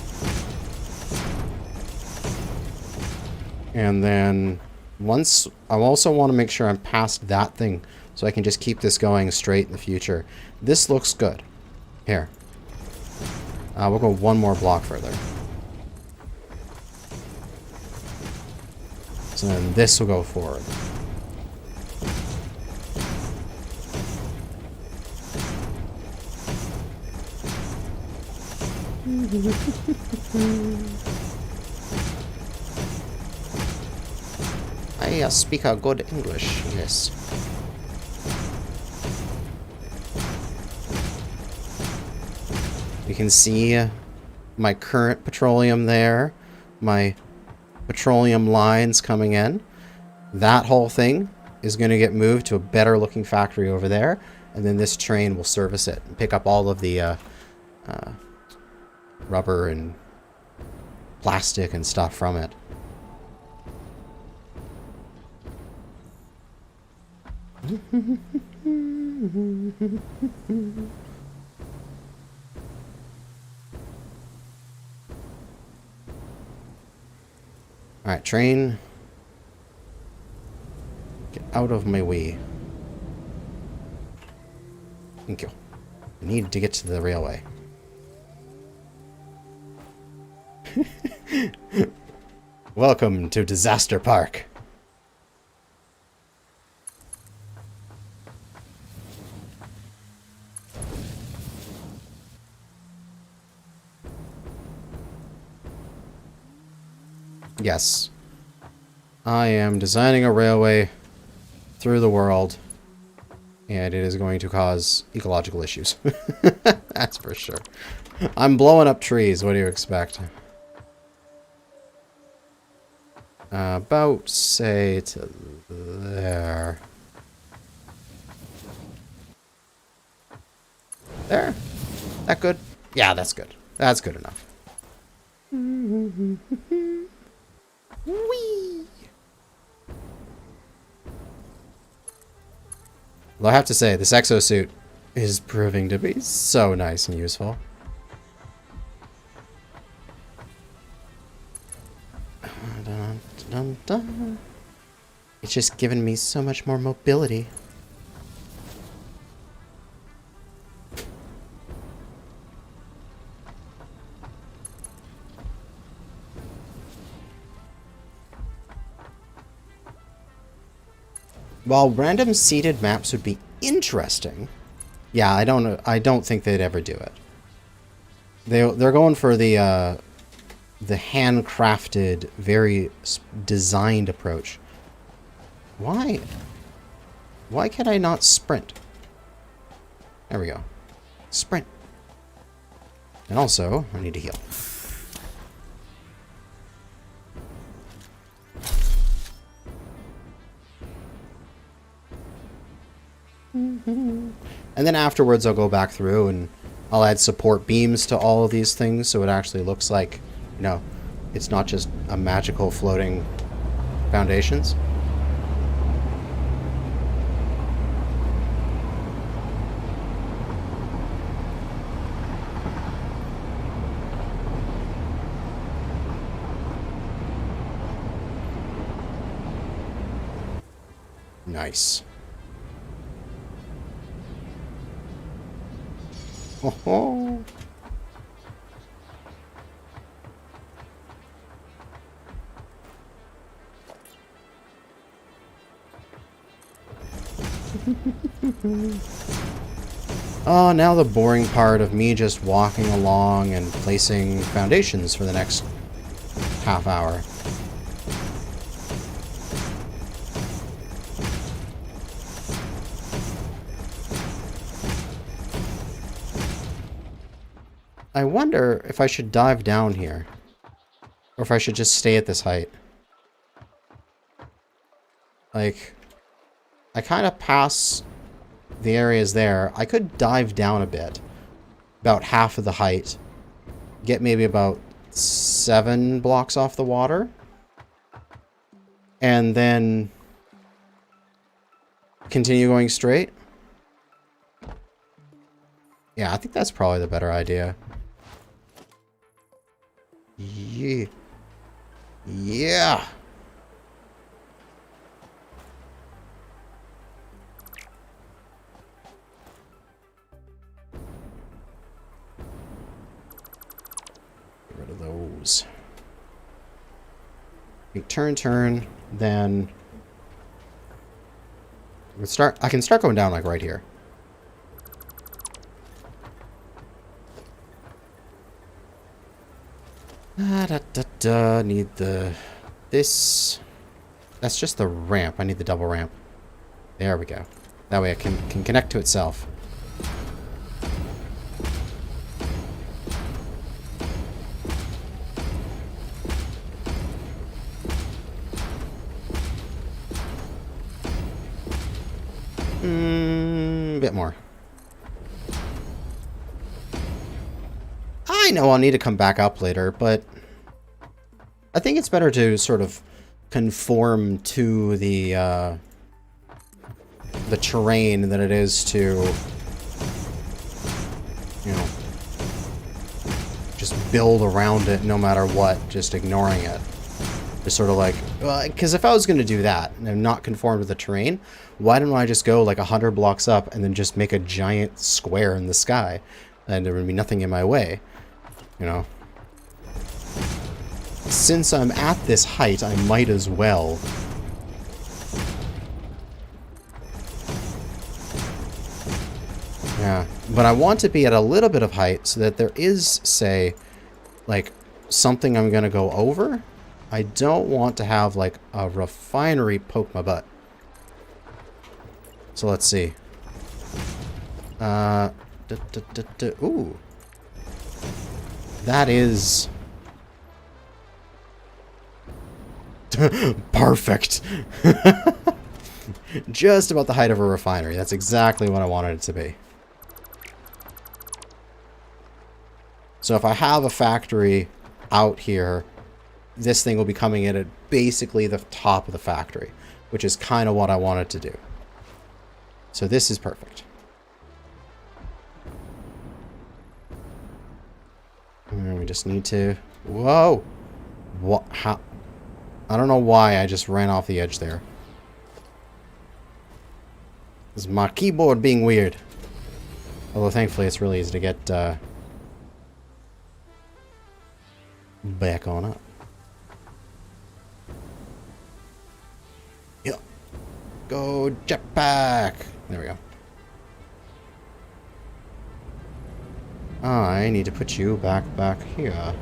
And then once... I also want to make sure I'm past that thing so I can just keep this going straight in the future. This looks good. Here. We'll go one more block further. So then this will go forward. I speak a good English, yes. You can see my current petroleum there, my petroleum lines coming in. That whole thing is going to get moved to a better looking factory over there, and then this train will service it and pick up all of the rubber and plastic and stuff from it. Alright, train. Get out of my way. Thank you. I need to get to the railway. Welcome to Disaster Park. Yes. I am designing a railway through the world, and it is going to cause ecological issues. That's for sure. I'm blowing up trees. What do you expect? About, say, to there. There? That good? Yeah, that's good. That's good enough. Whee! Well, I have to say, this exosuit is proving to be so nice and useful. Dun, dun, dun. It's just given me so much more mobility. While random seeded maps would be interesting, yeah, I don't think they'd ever do it. They're going for the handcrafted, very designed approach. Why? Why can I not sprint? There we go. Sprint. And also, I need to heal. And then afterwards I'll go back through and I'll add support beams to all of these things so it actually looks like, you know, it's not just a magical floating foundations. Nice. Oh. Oh, now the boring part of me just walking along and placing foundations for the next half hour. I wonder if I should dive down here, or if I should just stay at this height. Like, I kind of pass the areas there. I could dive down a bit, about half of the height, get maybe about 7 blocks off the water, and then continue going straight. Yeah, I think that's probably the better idea. Yeah. Yeah. Get rid of those. Turn, then I can start going down like right here. Need this. That's just the ramp. I need the double ramp. There we go. That way it can connect to itself. A bit more. I know I'll need to come back up later, but I think it's better to sort of conform to the terrain than it is to, you know, just build around it no matter what, just ignoring it. Just sort of like, because if I was going to do that and not conform to the terrain, why don't I just go like 100 blocks up and then just make a giant square in the sky, and there would be nothing in my way, you know? Since I'm at this height, I might as well. Yeah, but I want to be at a little bit of height so that there is, say, like, something I'm going to go over. I don't want to have, like, a refinery poke my butt. So let's see. Ooh. That is... perfect. Just about the height of a refinery. That's exactly what I wanted it to be. So if I have a factory out here, this thing will be coming in at basically the top of the factory, which is kind of what I wanted to do. So this is perfect. And we just need to... Whoa! What? How? I don't know why I just ran off the edge there. This is my keyboard being weird. Although thankfully it's really easy to get back on up. Yep. Go jetpack! There we go. I need to put you back here.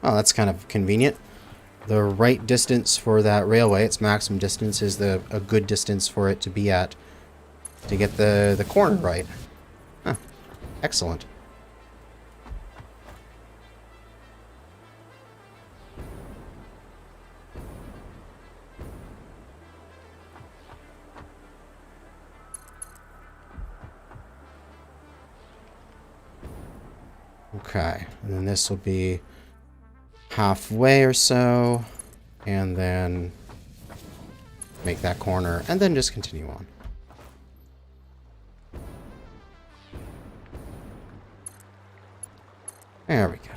Oh, that's kind of convenient. The right distance for that railway, its maximum distance, is a good distance for it to be at to get the corner right. Huh. Excellent. Okay, and then this will be halfway or so, and then make that corner, and then just continue on. There we go.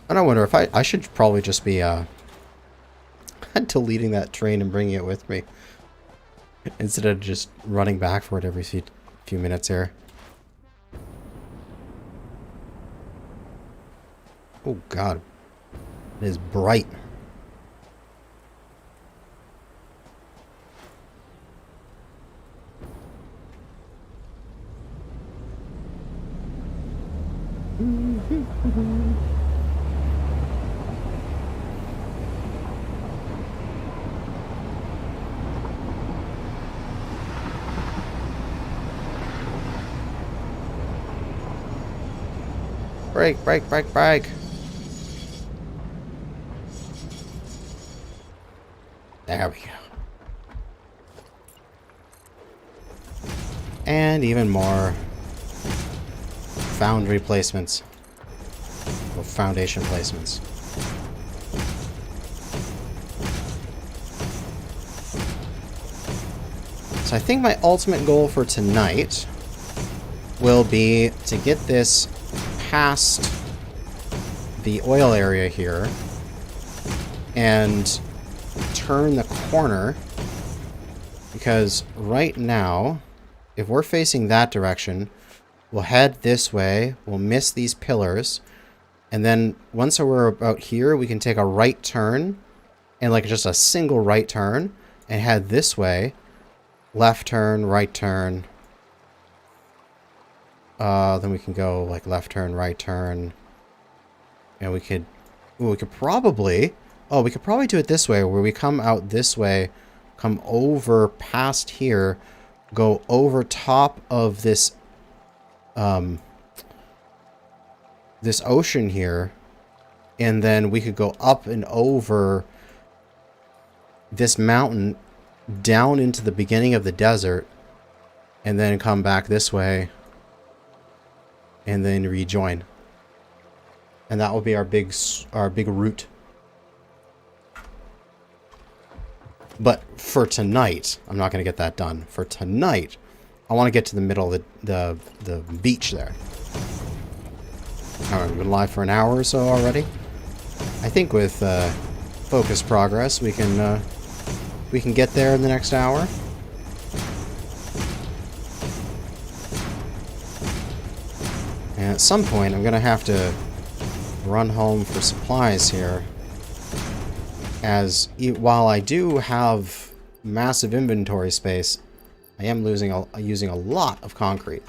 And I wonder if I should probably just be deleting that train and bringing it with me, instead of just running back for it every few minutes here. Oh god. It is bright. Brake, brake, brake, brake. There we go. And even more foundry placements. Or foundation placements. So I think my ultimate goal for tonight will be to get this past the oil area here and turn the corner Because right now, if we're facing that direction, we'll head this way, we'll miss these pillars, and then once we're about here, we can take a right turn, and like just a single right turn, and head this way. Left turn, right turn. Then we can go like left turn, right turn. And we could probably do it this way, where we come out this way, come over past here, go over top of this this ocean here, and then we could go up and over this mountain down into the beginning of the desert, and then come back this way and then rejoin. And that will be our big route. But for tonight, I'm not going to get that done. For tonight, I want to get to the middle of the beach there. Alright, we've been live for an hour or so already. I think with focused progress, we can get there in the next hour. And at some point, I'm going to have to run home for supplies here. As while I do have massive inventory space, I am using a lot of concrete.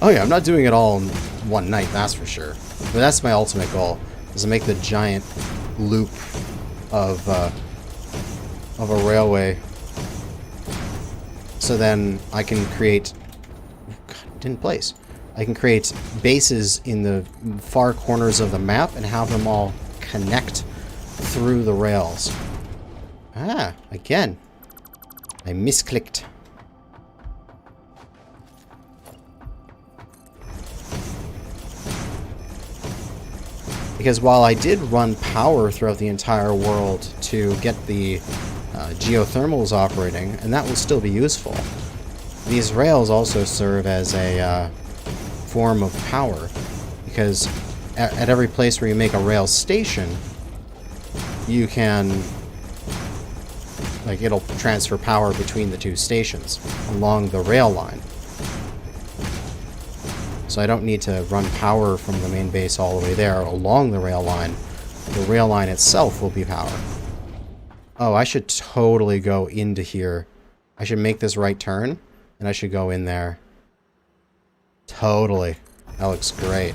Oh yeah, I'm not doing it all in one night, that's for sure. But that's my ultimate goal, is to make the giant loop of a railway. So then I can create... God, didn't place. I can create bases in the far corners of the map and have them all connect through the rails. Ah, again. I misclicked. Because while I did run power throughout the entire world to get the geothermals operating, and that will still be useful, these rails also serve as a form of power. Because at every place where you make a rail station, you can... like, it'll transfer power between the two stations along the rail line. So I don't need to run power from the main base all the way there along the rail line. The rail line itself will be power. Oh, I should totally go into here. I should make this right turn, and I should go in there. Totally. That looks great.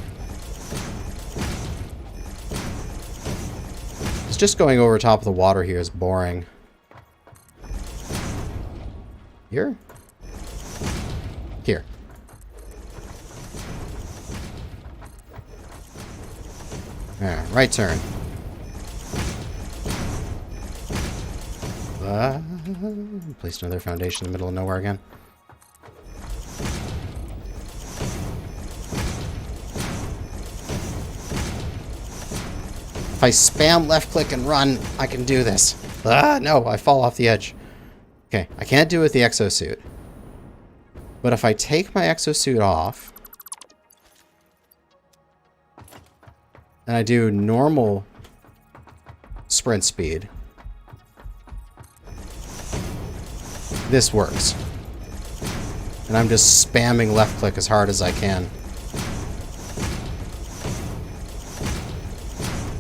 It's just going over top of the water here is boring. Here? Here. Yeah, right turn. Placed another foundation in the middle of nowhere again. If I spam left click and run, I can do this. No, I fall off the edge. Okay, I can't do it with the exosuit. But if I take my exosuit off, and I do normal sprint speed, this works. And I'm just spamming left click as hard as I can.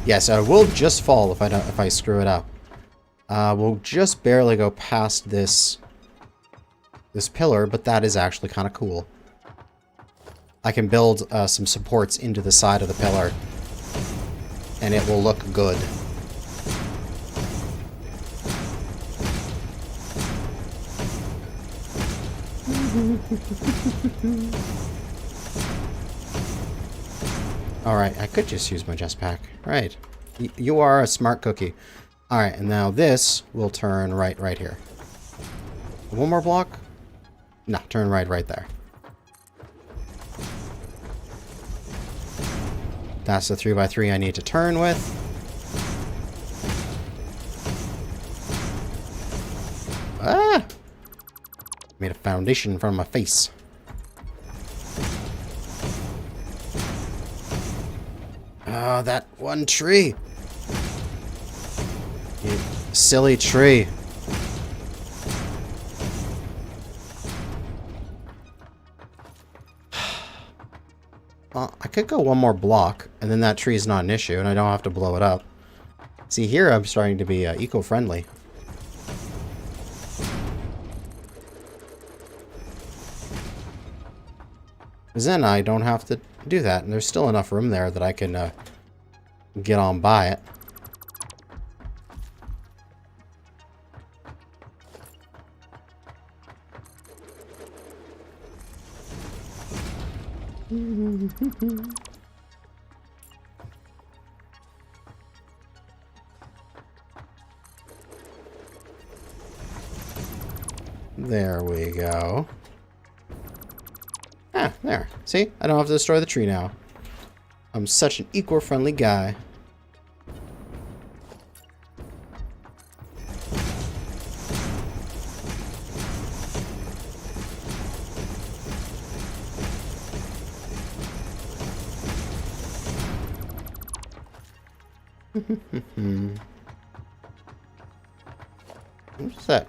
Yes, I will just fall if I screw it up. We'll just barely go past this pillar, but that is actually kind of cool. I can build some supports into the side of the pillar, and it will look good. Alright, I could just use my jetpack. Right. You are a smart cookie. Alright, and now this will turn right here. One more block? No, turn right there. That's the 3x3 I need to turn with. Ah! Made a foundation in front of my face. Oh, that one tree. You silly tree. Well, I could go one more block, and then that tree is not an issue, and I don't have to blow it up. See, here I'm starting to be eco-friendly. Because then I don't have to do that, and there's still enough room there that I can get on by it. There we go. Ah, there. See? I don't have to destroy the tree now. I'm such an eco-friendly guy. What's that?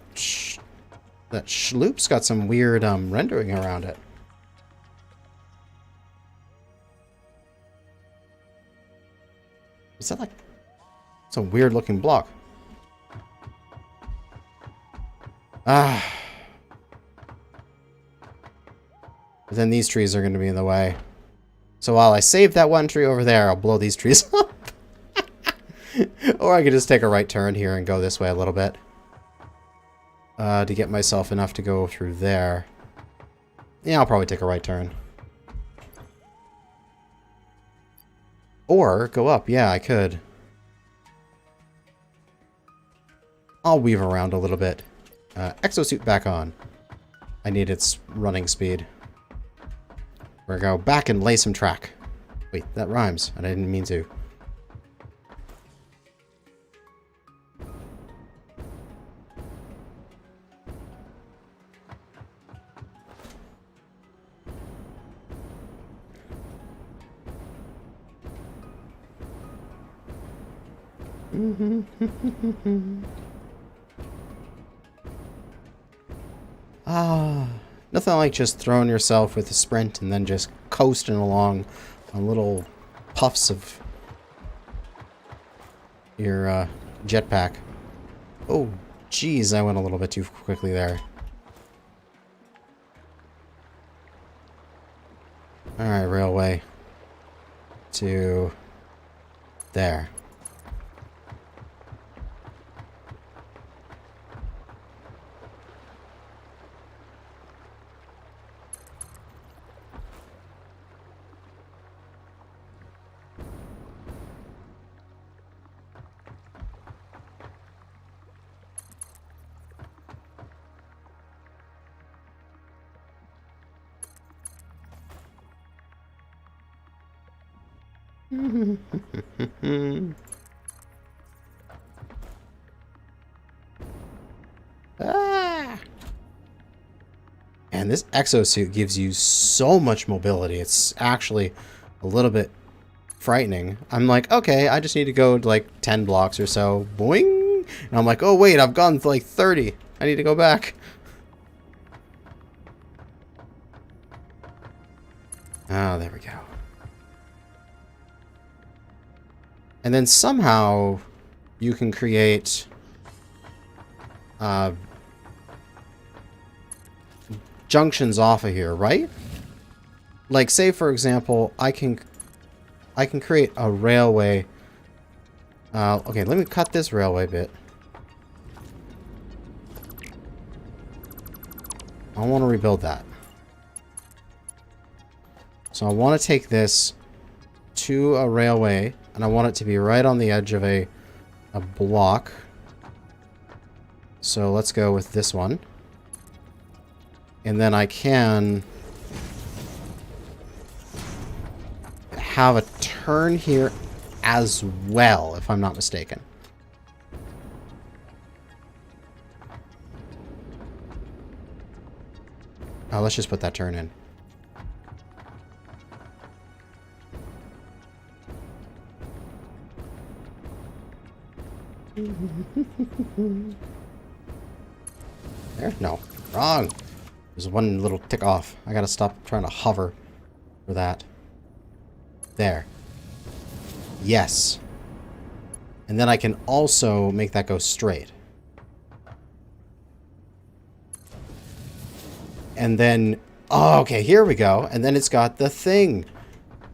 That schloop's got some weird rendering around it. Is that like some weird looking block? Ah. But then these trees are going to be in the way. So while I save that one tree over there, I'll blow these trees up. Or I could just take a right turn here and go this way a little bit. To get myself enough to go through there. Yeah, I'll probably take a right turn. Or go up. Yeah, I could. I'll weave around a little bit. Exosuit back on. I need its running speed. We're gonna go back and lay some track. Wait, that rhymes, and I didn't mean to. Nothing like just throwing yourself with a sprint and then just coasting along on little puffs of your jetpack. Oh, geez, I went a little bit too quickly there. Alright, railway to there. Ah! And this exosuit gives you so much mobility. It's actually a little bit frightening. I'm like, okay, I just need to go like 10 blocks or so. Boing! And I'm like, oh wait, I've gone to like 30. I need to go back. Oh, there we go. And then somehow you can create junctions off of here, right? Like, say for example, I can create a railway. Okay, let me cut this railway bit. I want to rebuild that. So I want to take this to a railway, and I want it to be right on the edge of a block. So let's go with this one. And then I can have a turn here as well, if I'm not mistaken. Let's just put that turn in. There? No. Wrong. There's one little tick off. I gotta stop trying to hover for that. There. Yes. And then I can also make that go straight. And then... Oh, okay, here we go. And then it's got the thing.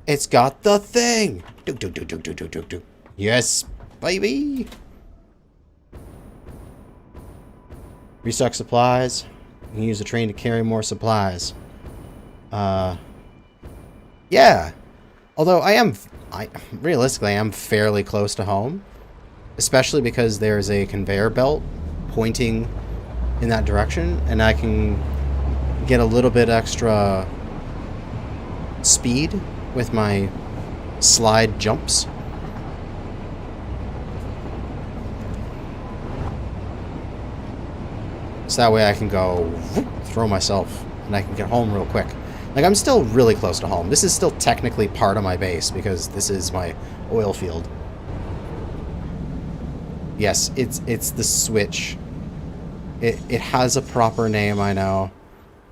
It's got the thing. Do. Yes, baby. Restock supplies. You can use the train to carry more supplies. Yeah. Although realistically, I am fairly close to home. Especially because there's a conveyor belt pointing in that direction. And I can get a little bit extra speed with my slide jumps. So that way I can go whoop, throw myself and I can get home real quick. Like, I'm still really close to home. This is still technically part of my base because this is my oil field. Yes, it's the switch. It has a proper name, I know.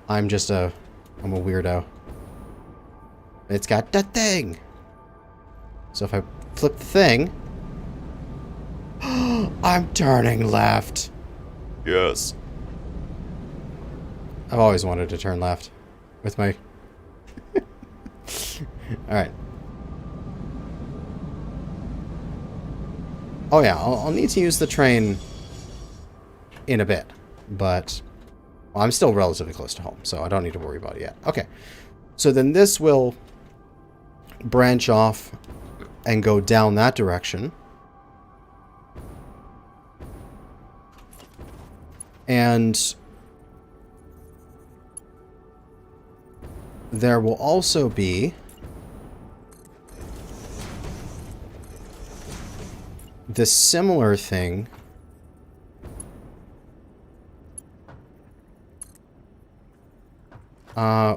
I'm a weirdo. It's got that thing. So if I flip the thing, I'm turning left. Yes. I've always wanted to turn left with my... Alright. Oh yeah, I'll need to use the train in a bit, but well, I'm still relatively close to home, so I don't need to worry about it yet. Okay, so then this will branch off and go down that direction. And there will also be this similar thing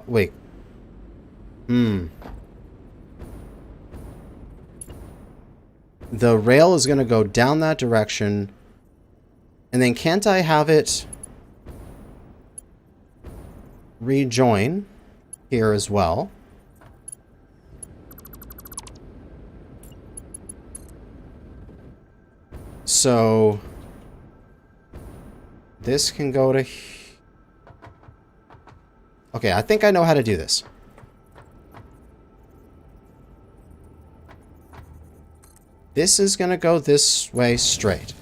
wait. The rail is going to go down that direction. And then can't I have it rejoin here as well? So this can go to... Okay, I think I know how to do this. This is going to go this way straight.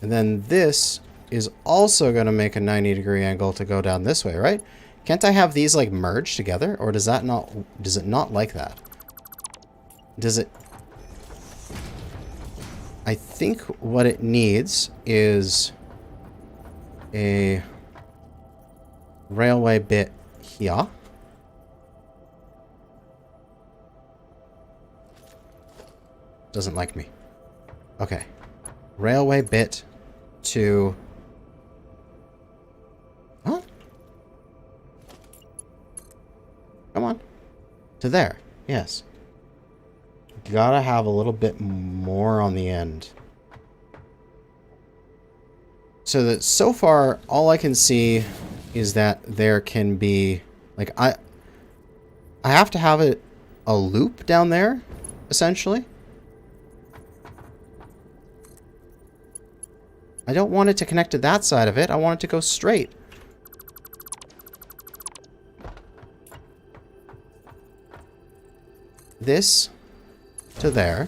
And then this is also going to make a 90-degree angle to go down this way, right? Can't I have these like merge together? Or does it not like that? Does it... I think what it needs is a railway bit here. Doesn't like me. Okay. Railway bit to... Huh? Come on. To there. Yes. Gotta have a little bit more on the end. So that so far, all I can see is that there can be... Like, I have to have a loop down there, essentially. I don't want it to connect to that side of it. I want it to go straight. This to there.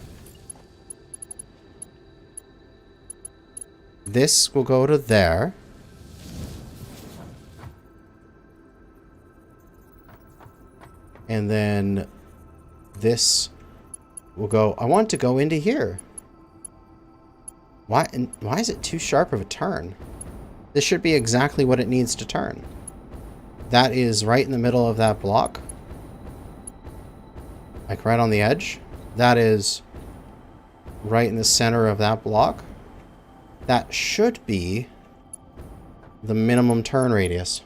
This will go to there. And then this will go... I want it to go into here. Why is it too sharp of a turn? This should be exactly what it needs to turn. That is right in the middle of that block. Like right on the edge. That is right in the center of that block. That should be the minimum turn radius.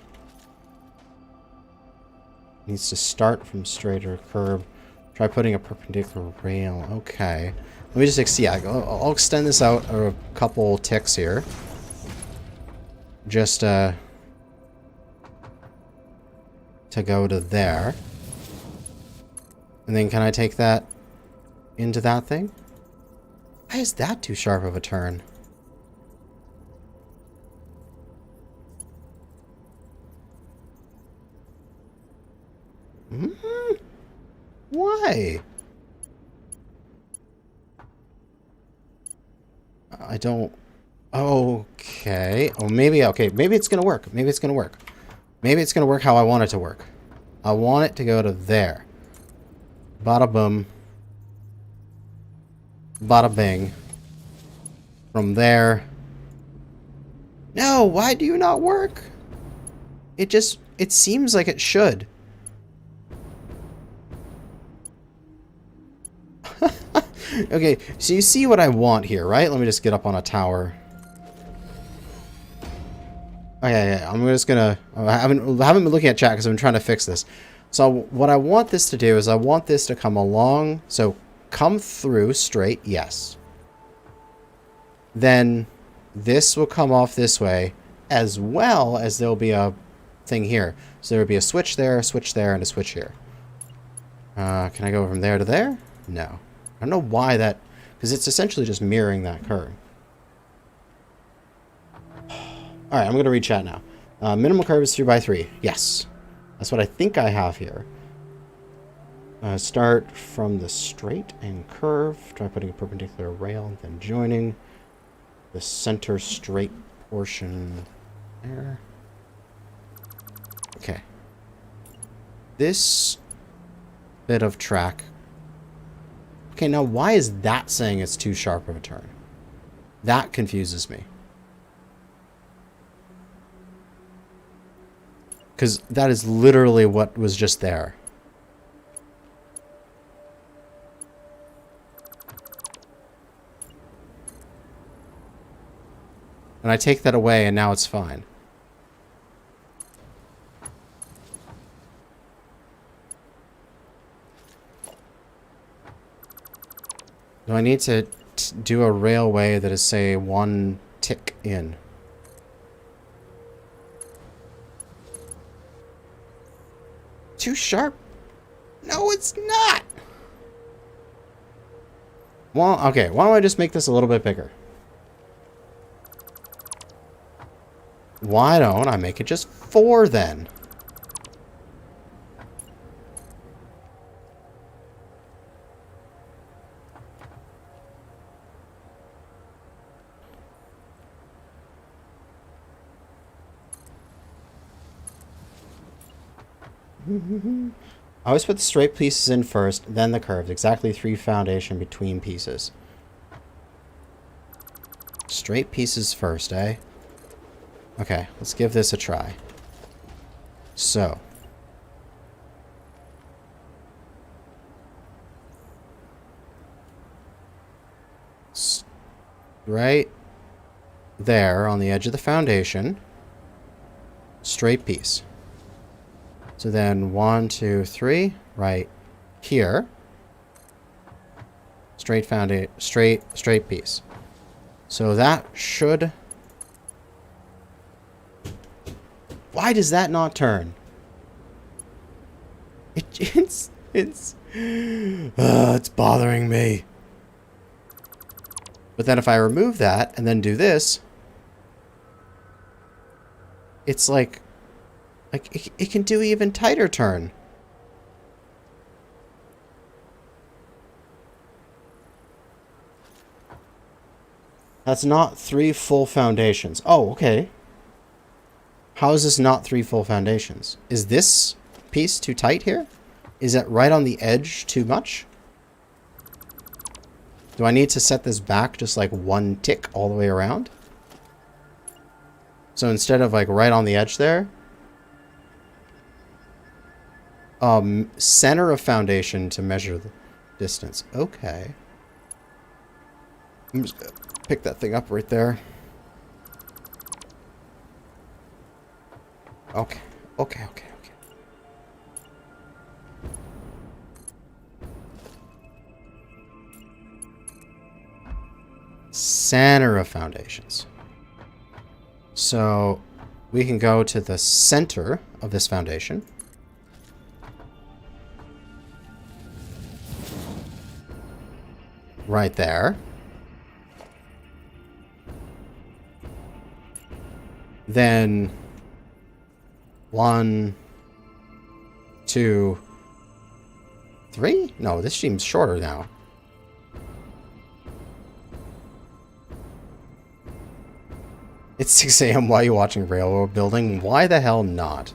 Needs to start from straighter curb. Try putting a perpendicular rail. Okay. Let me just, yeah, I'll extend this out a couple ticks here. Just, to go to there. And then can I take that into that thing? Why is that too sharp of a turn? Why? I don't... Okay. Oh, maybe... Okay, maybe it's gonna work. Maybe it's gonna work. Maybe it's gonna work how I want it to work. I want it to go to there. Bada boom. Bada bing. From there... No! Why do you not work? It just... It seems like it should. Okay, so you see what I want here, right? Let me just get up on a tower. Okay, yeah, I'm just gonna... I haven't been looking at chat because I've been trying to fix this. So what I want this to do is I want this to come along. So come through straight, yes. Then this will come off this way, as well as there'll be a thing here. So there'll be a switch there, and a switch here. Can I go from there to there? No. I don't know why that... Because it's essentially just mirroring that curve. Alright, I'm going to read chat now. Minimum curve is 3x3. Yes. That's what I think I have here. Start from the straight and curve. Try putting a perpendicular rail and then joining the center straight portion there. Okay. This bit of track... Okay, now why is that saying it's too sharp of a turn? That confuses me. Because that is literally what was just there. And I take that away and now it's fine. Do I need to do a railway that is, say, 1 tick in? Too sharp? No, it's not! Well, okay, why don't I just make this a little bit bigger? Why don't I make it just 4 then? I always put the straight pieces in first, then the curved. Exactly 3 foundation between pieces. Straight pieces first, eh? Okay, let's give this a try. So. Right there on the edge of the foundation. Straight piece. So then 1, 2, 3, right here. Straight straight piece. So that should... Why does that not turn? It's bothering me. But then if I remove that and then do this, it's like it can do even tighter turn. That's not 3 full foundations. Oh, okay. How is this not 3 full foundations? Is this piece too tight here? Is it right on the edge too much? Do I need to set this back just like 1 tick all the way around? So instead of like right on the edge there, center of foundation to measure the distance. Okay. I'm just gonna pick that thing up right there. Okay. Okay. Center of foundations. So we can go to the center of this foundation. Right there. Then 1, 2, 3? No, this seems shorter now. It's 6 a.m. Why are you watching railroad building? Why the hell not?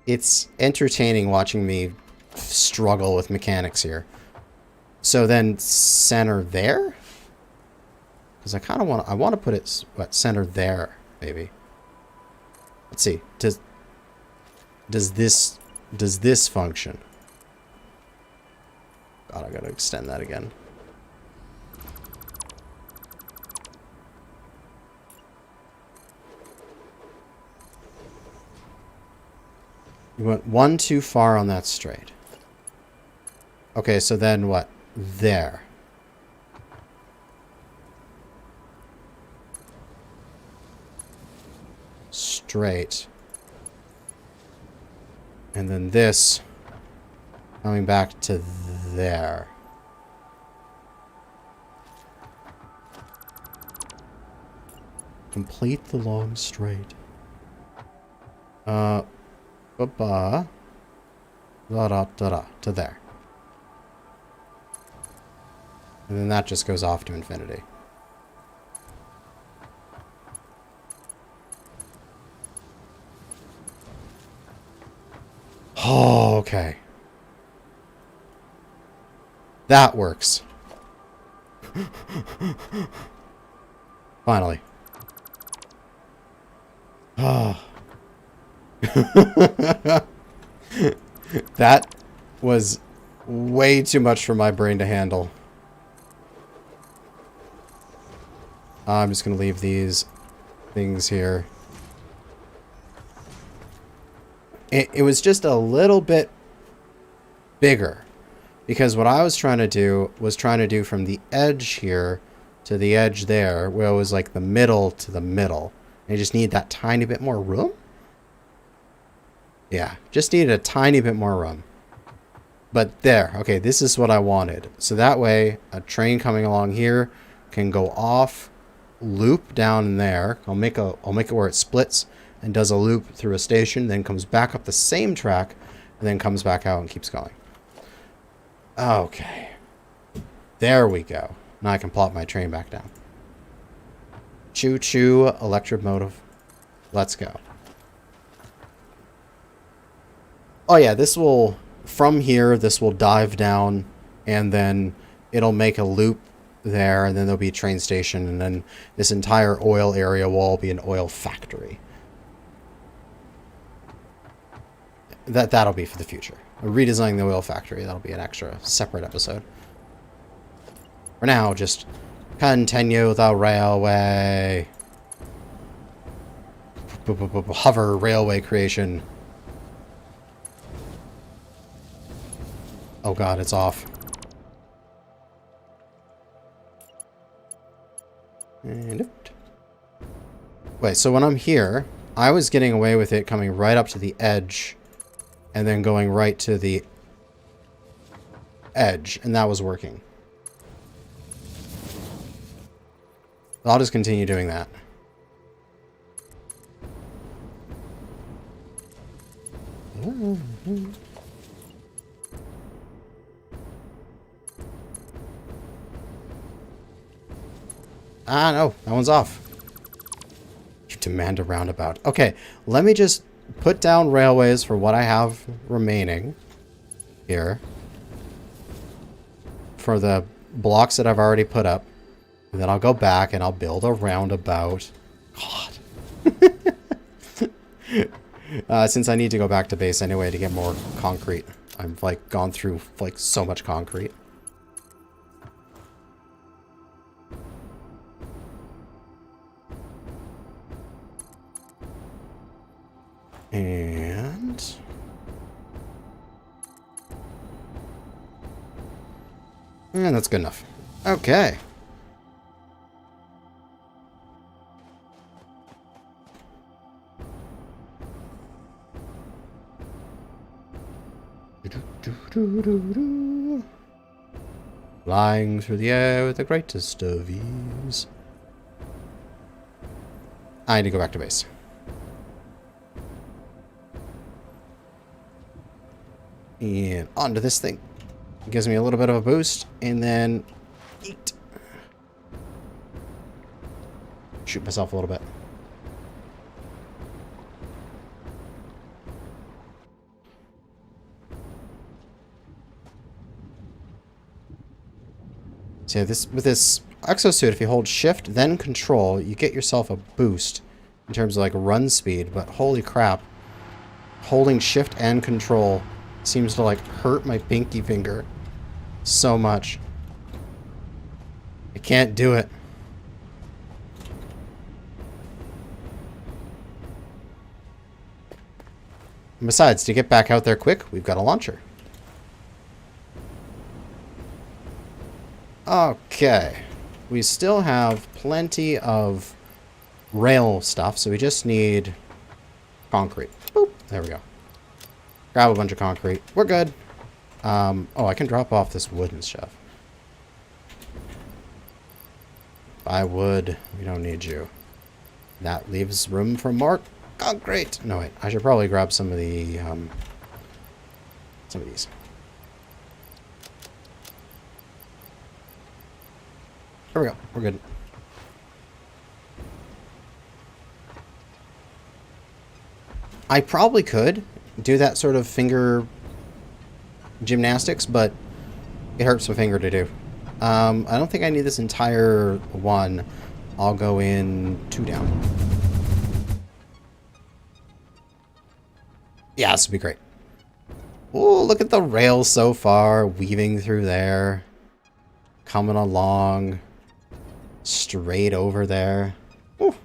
It's entertaining watching me struggle with mechanics here. So then center there? Because I kind of want to, I want to put it, what, center there, maybe. Let's see. Does this function? God, I gotta extend that again. You went one too far on that straight. Okay, so then what? There. Straight. And then this coming back to there. Complete the long straight. Da-da, da-da, to there. And then that just goes off to infinity. Oh, okay. That works. Finally. Oh. That was way too much for my brain to handle. I'm just going to leave these things here. It was just a little bit bigger. Because what I was trying to do was from the edge here to the edge there, where it was like the middle to the middle. And you just need that tiny bit more room? Yeah, just needed a tiny bit more room. But there, okay, this is what I wanted. So that way, a train coming along here can go off, loop down in there. I'll make it where it splits and does a loop through a station, then comes back up the same track, and then comes back out and keeps going. Okay. There we go. Now I can plop my train back down. Choo-choo, electromotive. Let's go. Oh yeah, this will, from here, this will dive down, and then it'll make a loop there, and then there'll be a train station, and then this entire oil area will all be an oil factory. That'll be for the future. Redesigning the oil factory, that'll be an extra separate episode. For now, just continue the railway. Hover railway creation. Oh god, it's off. And wait, so when I'm here, I was getting away with it coming right up to the edge and then going right to the edge, and that was working. I'll just continue doing that. Ah, no, that one's off. You demand a roundabout. Okay, let me just put down railways for what I have remaining here. For the blocks that I've already put up. And then I'll go back and I'll build a roundabout. God. Since I need to go back to base anyway to get more concrete. I've like gone through like so much concrete. And that's good enough. Okay. Flying through the air with the greatest of ease. I need to go back to base. And onto this thing. It gives me a little bit of a boost, and then eat. Shoot myself a little bit. So with this exosuit, if you hold shift then control, you get yourself a boost in terms of like run speed, but holy crap, holding shift and control seems to like hurt my pinky finger so much. I can't do it. And besides, to get back out there quick, we've got a launcher. Okay. We still have plenty of rail stuff, so we just need concrete. Boop. There we go. Grab a bunch of concrete. We're good. Oh, I can drop off this wood and stuff. Buy wood. We don't need you. That leaves room for more concrete. No, wait. I should probably grab some of the, some of these. There we go. We're good. I probably could do that sort of finger gymnastics, but it hurts my finger to do. I don't think I need this entire one. I'll go in 2 down. Yeah, this would be great. Oh, look at the rails so far, weaving through there. Coming along. Straight over there. Ooh.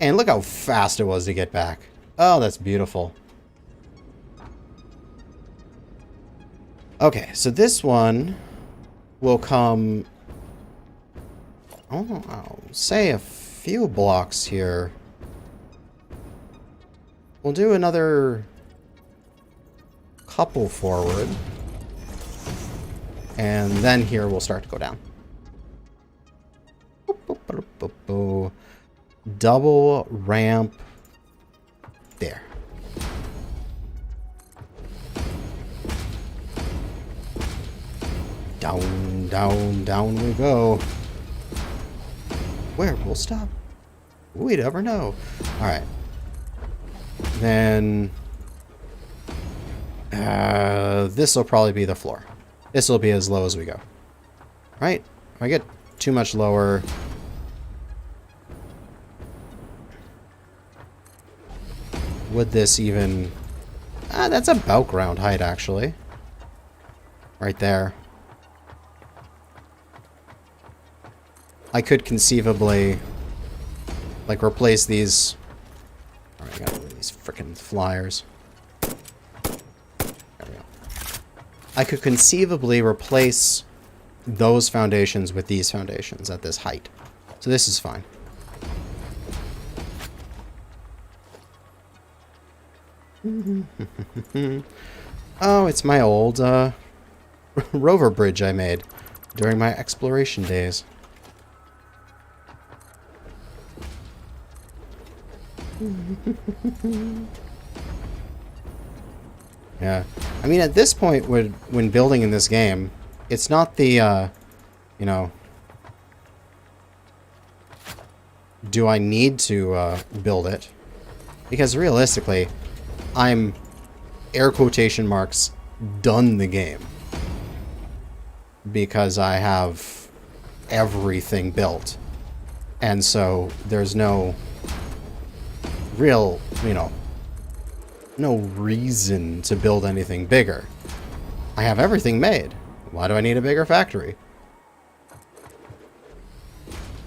And look how fast it was to get back. Oh, that's beautiful. Okay, so this one will come, oh, I'll say a few blocks here. We'll do another couple forward. And then here we'll start to go down. Double ramp there. Down, down, down we go. Where we'll stop? We never know. Alright. Then this will probably be the floor. This will be as low as we go. Right? If I get too much lower, would this even... that's about ground height, actually. Right there. I could conceivably, like, replace these... Alright, I got rid of these frickin' flyers. There we go. I could conceivably replace those foundations with these foundations at this height. So this is fine. Oh, it's my old rover bridge I made during my exploration days. Yeah, I mean, at this point, when building in this game, it's not the, you know, do I need to build it? Because realistically, I'm, air quotation marks, done the game. Because I have everything built. And so there's no real, you know, no reason to build anything bigger. I have everything made. Why do I need a bigger factory?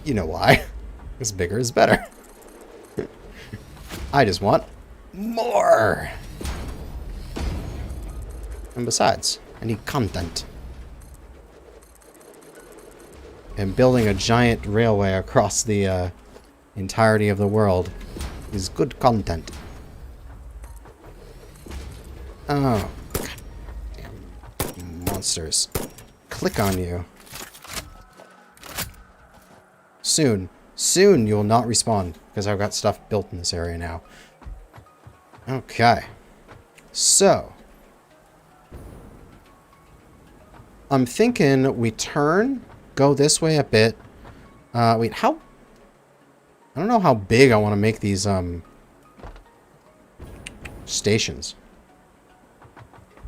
You know why. Because bigger is better. I just want more. And besides, I need content. And building a giant railway across the entirety of the world is good content. Oh, damn monsters. Click on you. Soon you will not respawn, because I've got stuff built in this area now. Okay. So, I'm thinking we turn, go this way a bit. Wait, how... I don't know how big I want to make these, stations.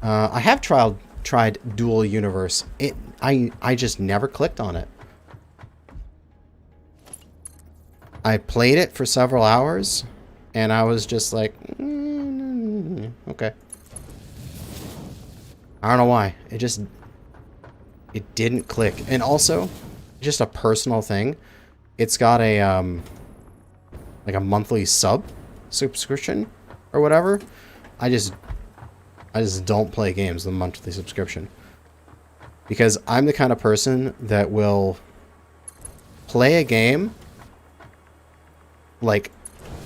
I have tried dual universe. I just never clicked on it. I played it for several hours, and I was just like, okay. I don't know why. It didn't click. And also, just a personal thing. It's got a, like a monthly subscription or whatever. I just don't play games with a monthly subscription. Because I'm the kind of person that will play a game like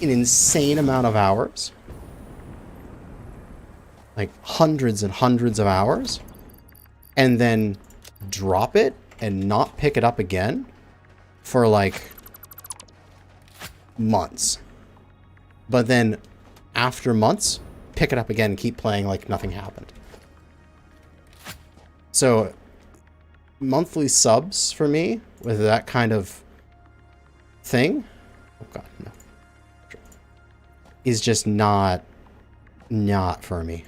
an insane amount of hours. Like hundreds and hundreds of hours. And then drop it and not pick it up again for like months. But then after months, pick it up again and keep playing like nothing happened. So monthly subs for me with that kind of thing, oh god, no, is just not for me.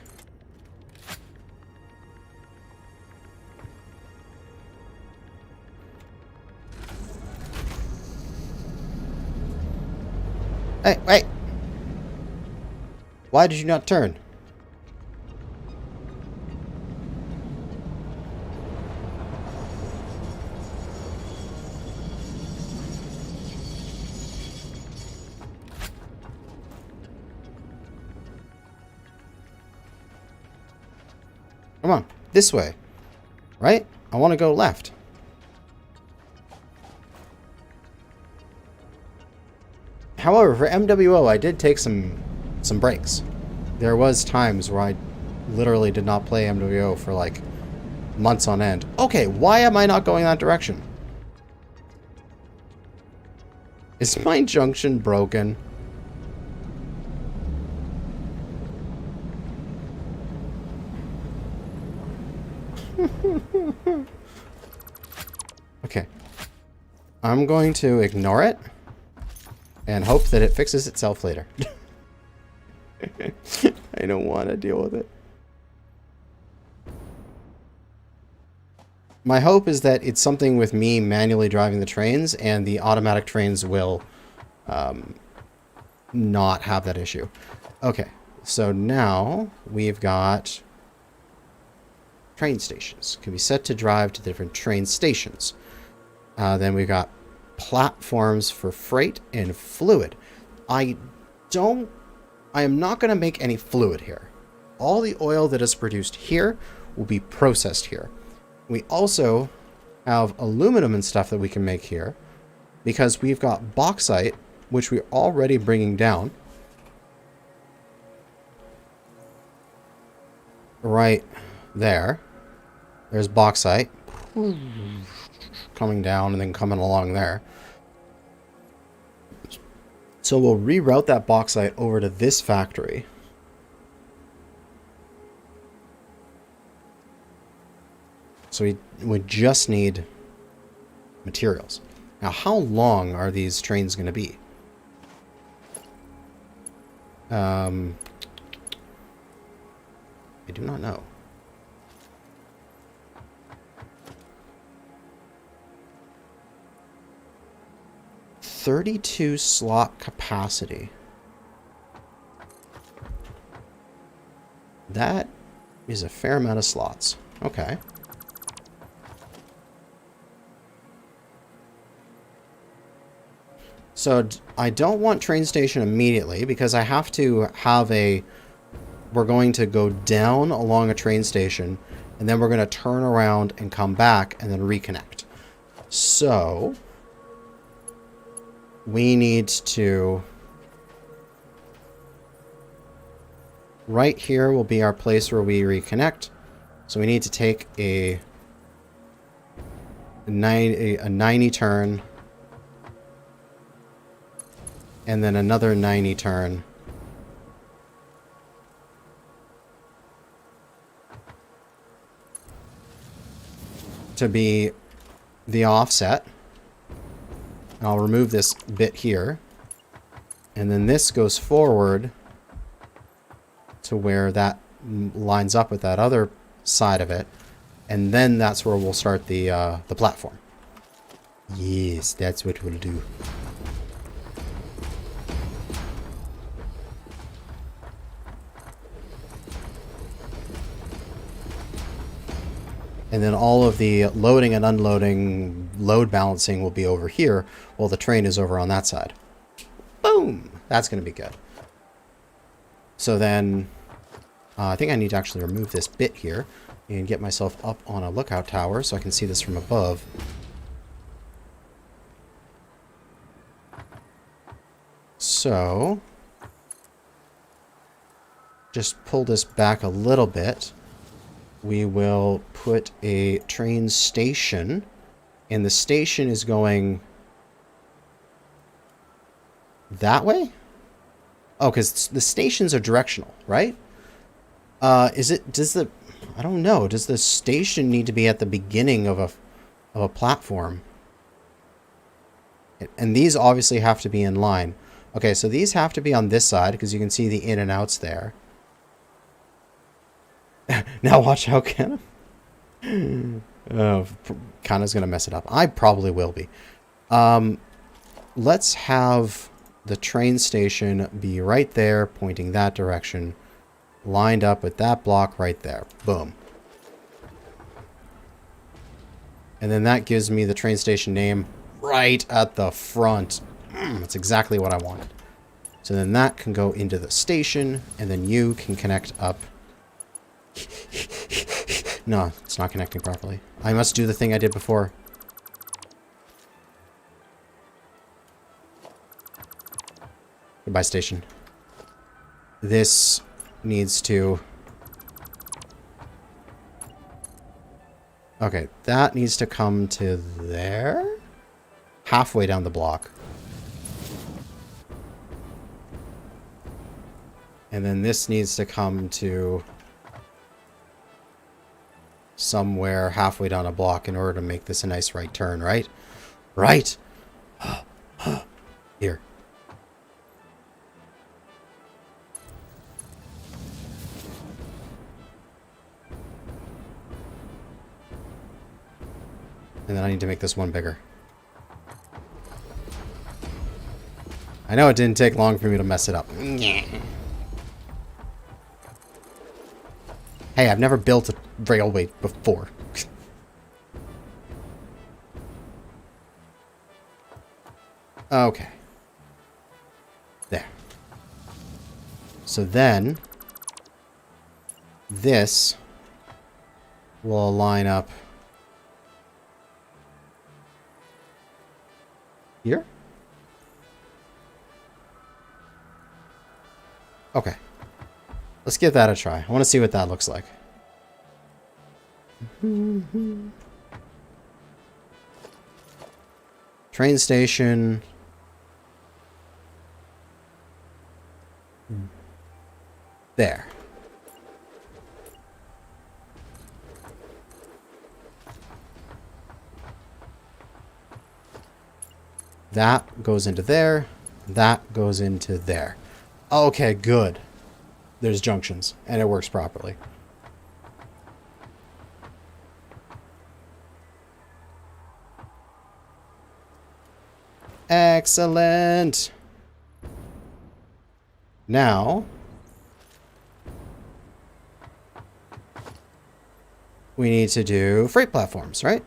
Hey, wait! Why did you not turn? Come on, this way. Right? I want to go left. However, for MWO, I did take some breaks. There was times where I literally did not play MWO for like months on end. Okay, why am I not going that direction? Is my junction broken? Okay. I'm going to ignore it and hope that it fixes itself later. I don't want to deal with it. My hope is that it's something with me manually driving the trains and the automatic trains will not have that issue. Okay, so now we've got train stations. Can be set to drive to different train stations. Then we've got platforms for freight and fluid. I am not going to make any fluid here. All the oil that is produced here will be processed here. We also have aluminum and stuff that we can make here because we've got bauxite, which we're already bringing down. Right there. There's bauxite coming down and then coming along there. So we'll reroute that bauxite over to this factory. So we would just need materials. Now, how long are these trains going to be? I do not know. 32 slot capacity. That is a fair amount of slots. Okay. So I don't want train station immediately because I have to have a... We're going to go down along a train station and then we're going to turn around and come back and then reconnect. So we need to... Right here will be our place where we reconnect. So we need to take a 90 turn. And then another 90 turn. To be the offset. I'll remove this bit here. And then this goes forward to where that lines up with that other side of it. And then that's where we'll start the platform. Yes, that's what we'll do. And then all of the loading and unloading, load balancing will be over here, while the train is over on that side. Boom! That's going to be good. So then, I think I need to actually remove this bit here and get myself up on a lookout tower so I can see this from above. So, just pull this back a little bit. We will put a train station, and the station is going that way? Oh, because the stations are directional, right? I don't know, does the station need to be at the beginning of a platform? And these obviously have to be in line. Okay, so these have to be on this side, because you can see the in and outs there. Now watch how Kana... Kana's going to mess it up. I probably will be. Let's have the train station be right there, pointing that direction, lined up with that block right there. Boom. And then that gives me the train station name right at the front. That's exactly what I wanted. So then that can go into the station, and then you can connect up. No, it's not connecting properly. I must do the thing I did before. Goodbye, station. This needs to... Okay, that needs to come to there? Halfway down the block. And then this needs to come to... somewhere halfway down a block in order to make this a nice right turn, right? Right! Here. And then I need to make this one bigger. I know it didn't take long for me to mess it up. Hey, I've never built a railway before. Okay. There. So then, this will line up here. Okay. Let's give that a try. I want to see what that looks like. Train station. There. That goes into there. That goes into there. Okay, good. There's junctions, and it works properly. Excellent. Now, we need to do freight platforms, right?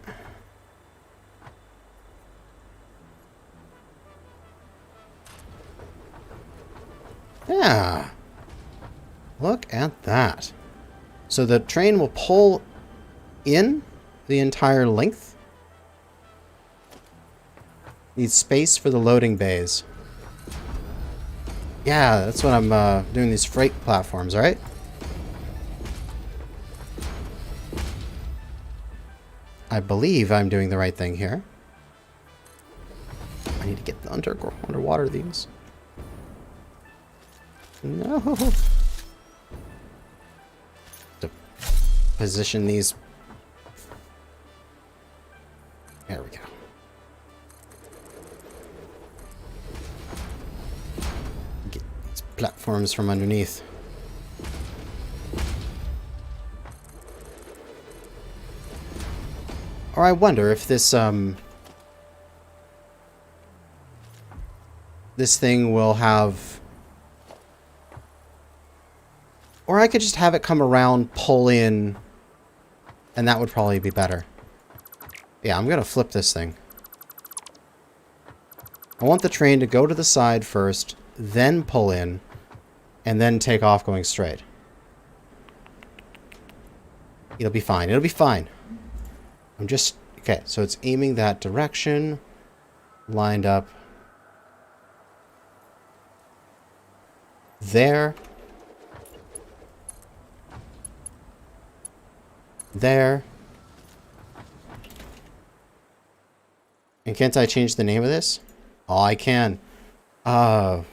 Yeah. Look at that. So the train will pull in the entire length. Need space for the loading bays. Yeah, that's what I'm doing, these freight platforms, right? I believe I'm doing the right thing here. I need to get the underwater these. No. To position these. There we go. Get these platforms from underneath. Or I wonder if this this thing will have, or I could just have it come around, pull in, and that would probably be better. Yeah, I'm gonna flip this thing. I want the train to go to the side first, then pull in, and then take off going straight. It'll be fine. It'll be fine. I'm just... Okay, so it's aiming that direction. Lined up. There. There. And can't I change the name of this? Oh, I can. Oh.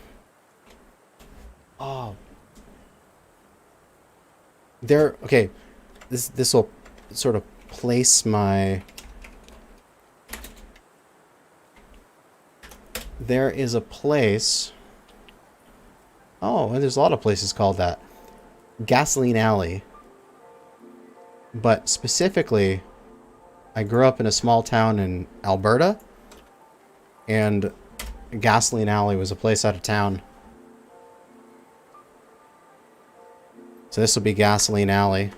There... Okay. This will sort of place my... There is a place... Oh, and there's a lot of places called that. Gasoline Alley. But specifically, I grew up in a small town in Alberta, and Gasoline Alley was a place out of town. So this will be Gasoline Alley.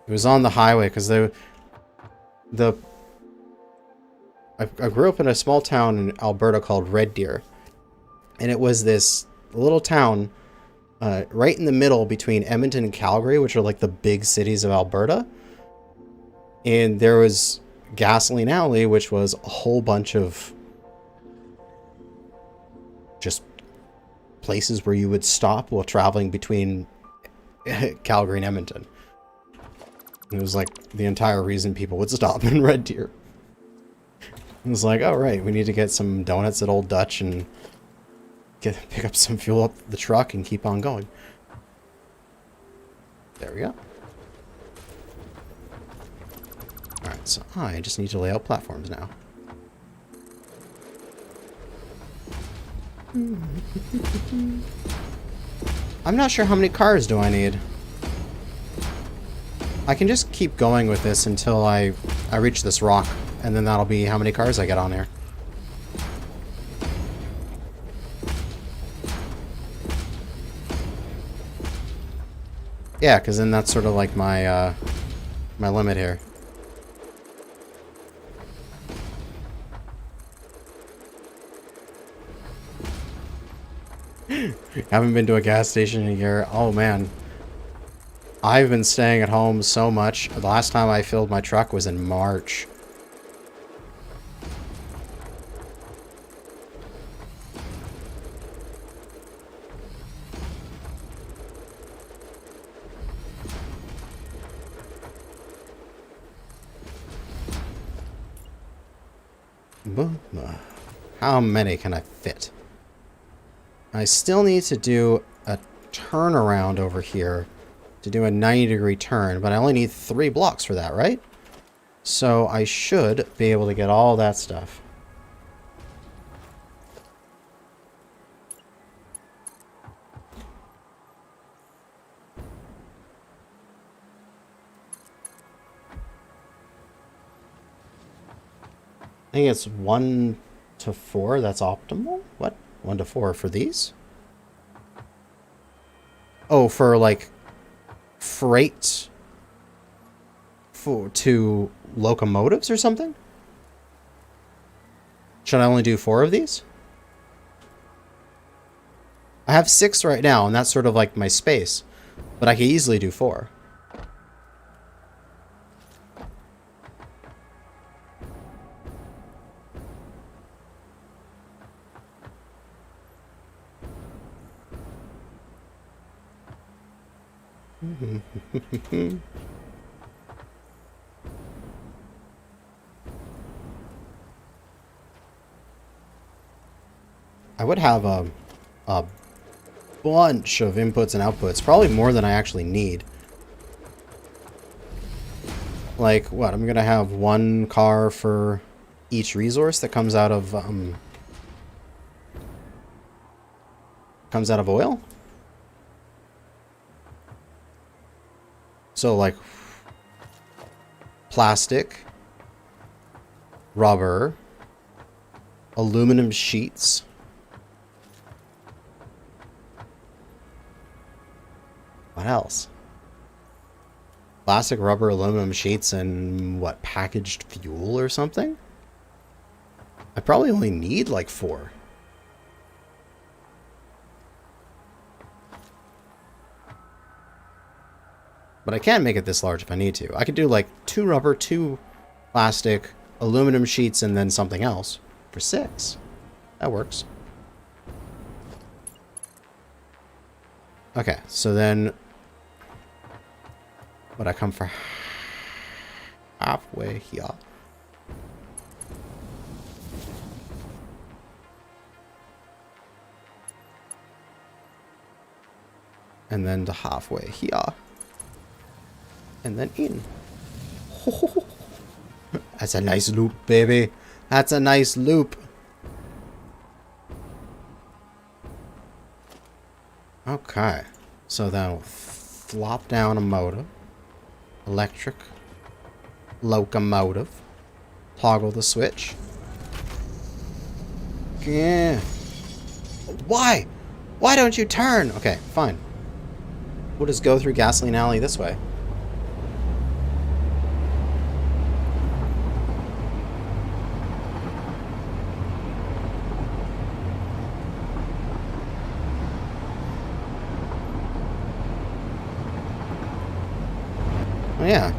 It was on the highway because I grew up in a small town in Alberta called Red Deer, and it was this little town right in the middle between Edmonton and Calgary, which are like the big cities of Alberta. And there was Gasoline Alley, which was a whole bunch of just places where you would stop while traveling between Calgary and Edmonton. It was like the entire reason people would stop in Red Deer. It was like, oh right, we need to get some donuts at Old Dutch and pick up some fuel up the truck and keep on going. There we go. Alright, so I just need to lay out platforms now. I'm not sure how many cars do I need. I can just keep going with this until I reach this rock, and then that'll be how many cars I get on here. Yeah, because then that's sort of like my my limit here. Haven't been to a gas station in a year. Oh man. I've been staying at home so much. The last time I filled my truck was in March. How many can I fit? I still need to do a turnaround over here to do a 90-degree turn, but I only need 3 blocks for that, right? So I should be able to get all that stuff. I think it's 1 to 4, that's optimal? What? 1 to 4 for these? Oh, for like freight to locomotives or something? Should I only do 4 of these? I have 6 right now, and that's sort of like my space. But I could easily do 4. I would have a bunch of inputs and outputs, probably more than I actually need. Like, what? I'm gonna have one car for each resource that comes out of oil? So, like, plastic, rubber, aluminum sheets. What else? Plastic, rubber, aluminum sheets, and what, packaged fuel or something? I probably only need like 4. But I can make it this large if I need to. I could do like 2 rubber, 2 plastic, aluminum sheets, and then something else for 6. That works. Okay, so then would I come for halfway here? And then to halfway here. And then in. That's a nice loop, baby. That's a nice loop. Okay. So then we'll flop down a motor. Electric. Locomotive. Toggle the switch. Yeah. Why? Why don't you turn? Okay, fine. We'll just go through Gasoline Alley this way. Oh, yeah.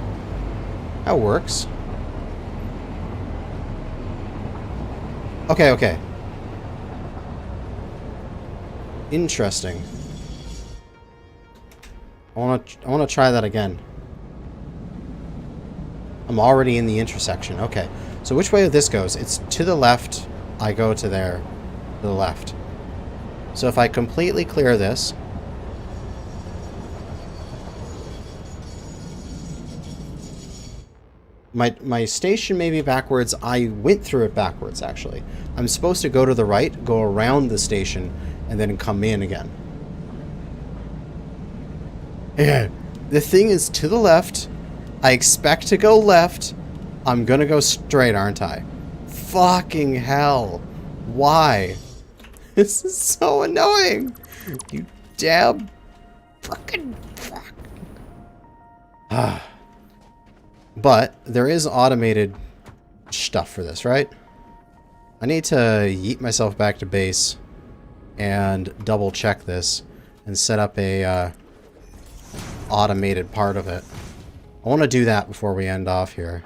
That works. Okay, okay. Interesting. I wanna try that again. I'm already in the intersection. Okay. So which way this goes? It's to the left. I go to there. To the left. So if I completely clear this. My station may be backwards. I went through it backwards, actually. I'm supposed to go to the right, go around the station, and then come in again. Yeah. The thing is to the left. I expect to go left. I'm gonna go straight, aren't I? Fucking hell. Why? This is so annoying. You damn fucking fuck. But there is automated stuff for this, right? I need to yeet myself back to base and double check this and set up a automated part of it. I want to do that before we end off here.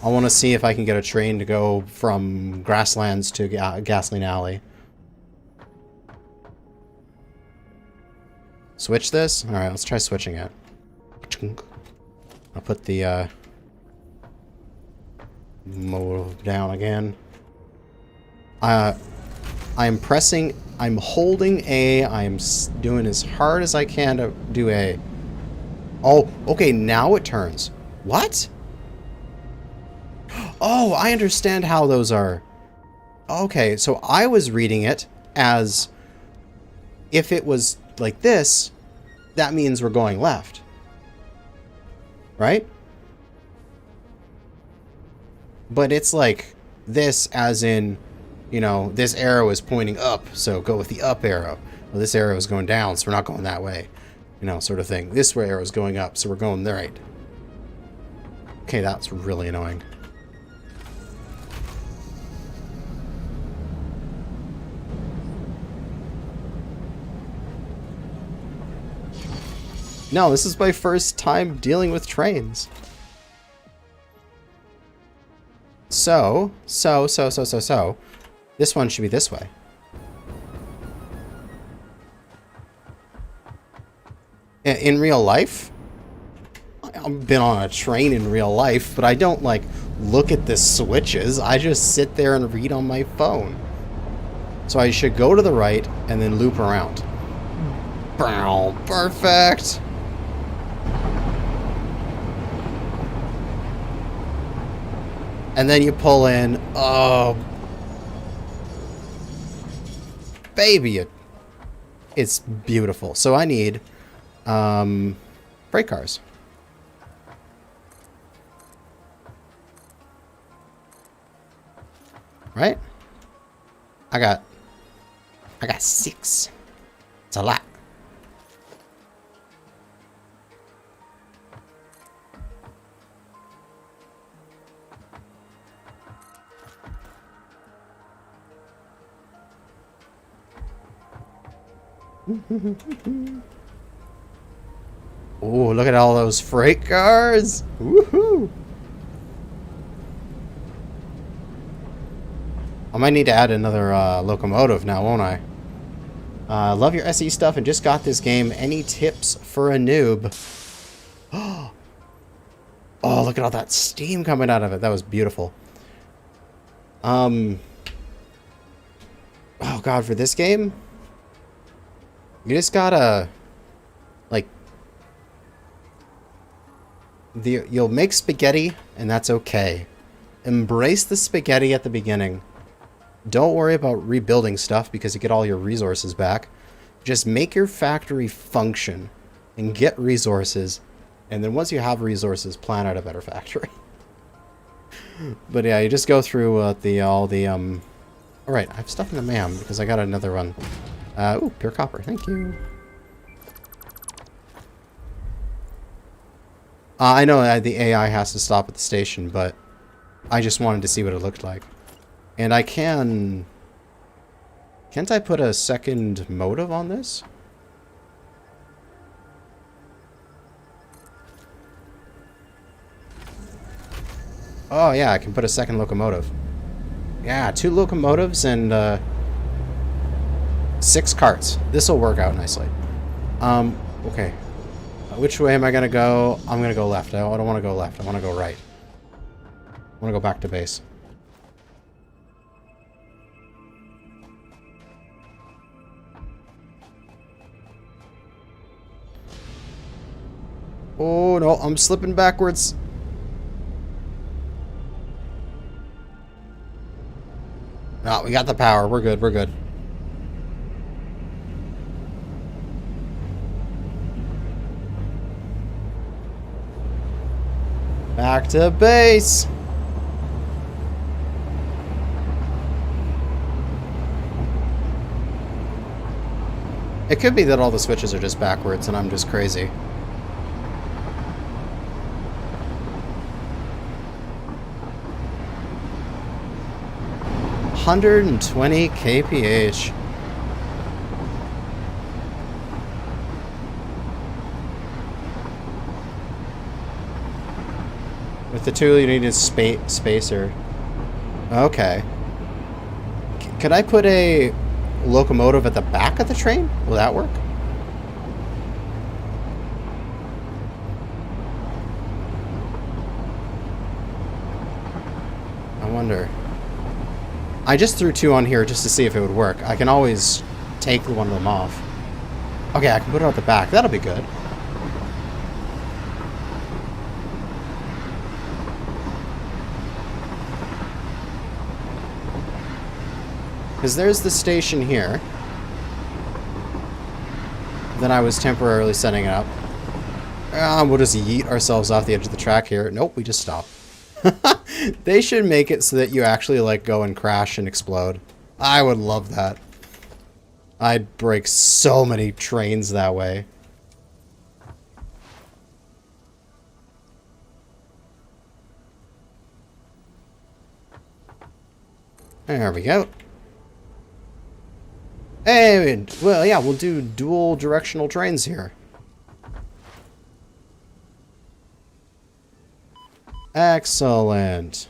I want to see if I can get a train to go from Grasslands to Gasoline Alley. Switch this? Alright, let's try switching it. I'll put the motor down again. I'm pressing, I'm holding A, I'm doing as hard as I can to do A. Oh, okay, now it turns. What? Oh, I understand how those are. Okay, so I was reading it as if it was like this, that means we're going left. Right? But it's like this as in, you know, this arrow is pointing up, so go with the up arrow. Well, this arrow is going down, so we're not going that way. You know, sort of thing. This arrow is going up, so we're going the right. Okay, that's really annoying. No, this is my first time dealing with trains. So. This one should be this way. In real life, I've been on a train in real life, but I don't, like, look at the switches. I just sit there and read on my phone. So I should go to the right and then loop around. Bow, perfect. And then you pull in. Oh, baby, it's beautiful. So I need freight cars. Right? I got 6. It's a lot. Oh, look at all those freight cars! Woohoo! I might need to add another locomotive now, won't I? Love your SE stuff and just got this game. Any tips for a noob? Oh, look at all that steam coming out of it. That was beautiful. Oh god, for this game, you just gotta, like, you'll make spaghetti, and that's okay. Embrace the spaghetti at the beginning. Don't worry about rebuilding stuff because you get all your resources back. Just make your factory function and get resources. And then once you have resources, plan out a better factory. But yeah, you just go through all right, I have stuff in the MAM because I got another run. Ooh, pure copper. Thank you. I know the AI has to stop at the station, but I just wanted to see what it looked like. And I can... Can't I put a second motive on this? Oh yeah, I can put a second locomotive. Yeah, 2 locomotives and 6 carts. This will work out nicely. Okay. Which way am I gonna go? I'm gonna go left. I don't want to go left. I want to go right. I want to go back to base. Oh no, I'm slipping backwards. No, we got the power. We're good. We're good. Back to base. It could be that all the switches are just backwards and I'm just crazy. $120 kph. With the tool you need is spacer. Okay. Could I put a locomotive at the back of the train? Will that work? I wonder. I just threw 2 on here just to see if it would work. I can always take one of them off. Okay, I can put it at the back. That'll be good. Because there's the station here. Then I was temporarily setting it up. We'll just yeet ourselves off the edge of the track here. Nope, we just stop. They should make it so that you actually, like, go and crash and explode. I would love that. I'd break so many trains that way. There we go. Hey, well, yeah, we'll do dual directional trains here. Excellent.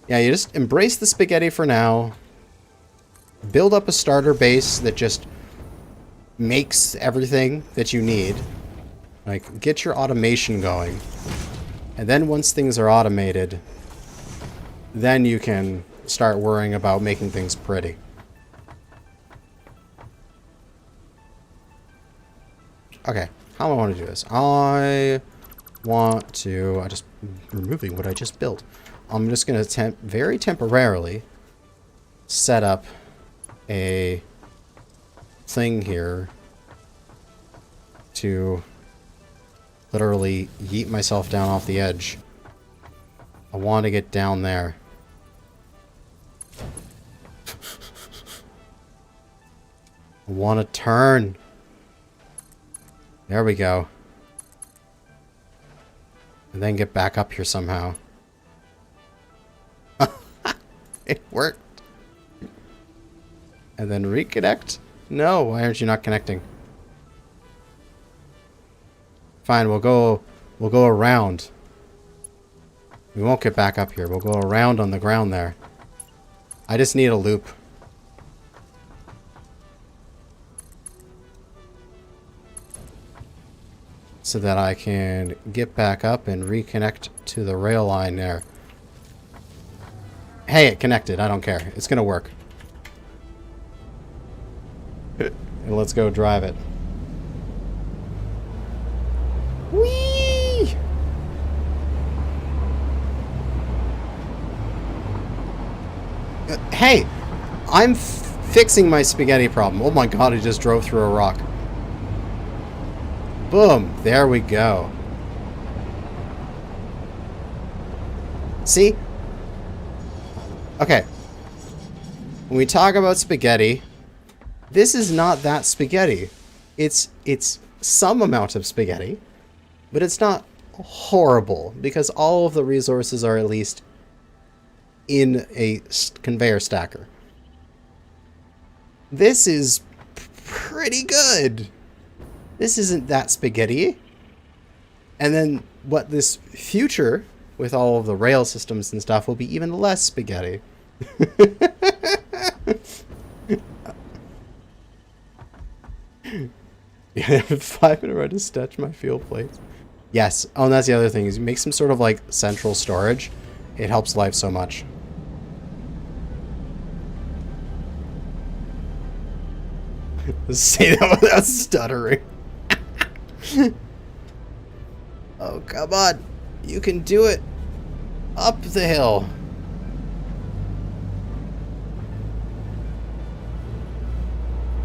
Yeah, you just embrace the spaghetti for now. Build up a starter base that just makes everything that you need. Like, get your automation going. And then once things are automated, then you can start worrying about making things pretty. Okay, how do I want to do this? I want to... I'm just removing what I just built. I'm just going to very temporarily set up a thing here to literally yeet myself down off the edge. I want to get down there. I want to turn. There we go. And then get back up here somehow. It worked. And then reconnect? No, why aren't you not connecting? Fine, we'll go around. We won't get back up here. We'll go around on the ground there. I just need a loop. So that I can get back up and reconnect to the rail line there. Hey, it connected. I don't care. It's gonna work. And let's go drive it. Whee! Hey! I'm fixing my spaghetti problem. Oh my god, I just drove through a rock. Boom! There we go. See? Okay. When we talk about spaghetti, this is not that spaghetti. It's some amount of spaghetti, but it's not horrible because all of the resources are at least in a conveyor stacker. This is pretty good. This isn't that spaghetti. And then what this future with all of the rail systems and stuff will be even less spaghetti. Yeah, 5-minute run to stretch my fuel plates. Yes. Oh, and that's the other thing is you make some sort of like central storage. It helps life so much. Say that without stuttering. Oh, come on. You can do it. Up the hill.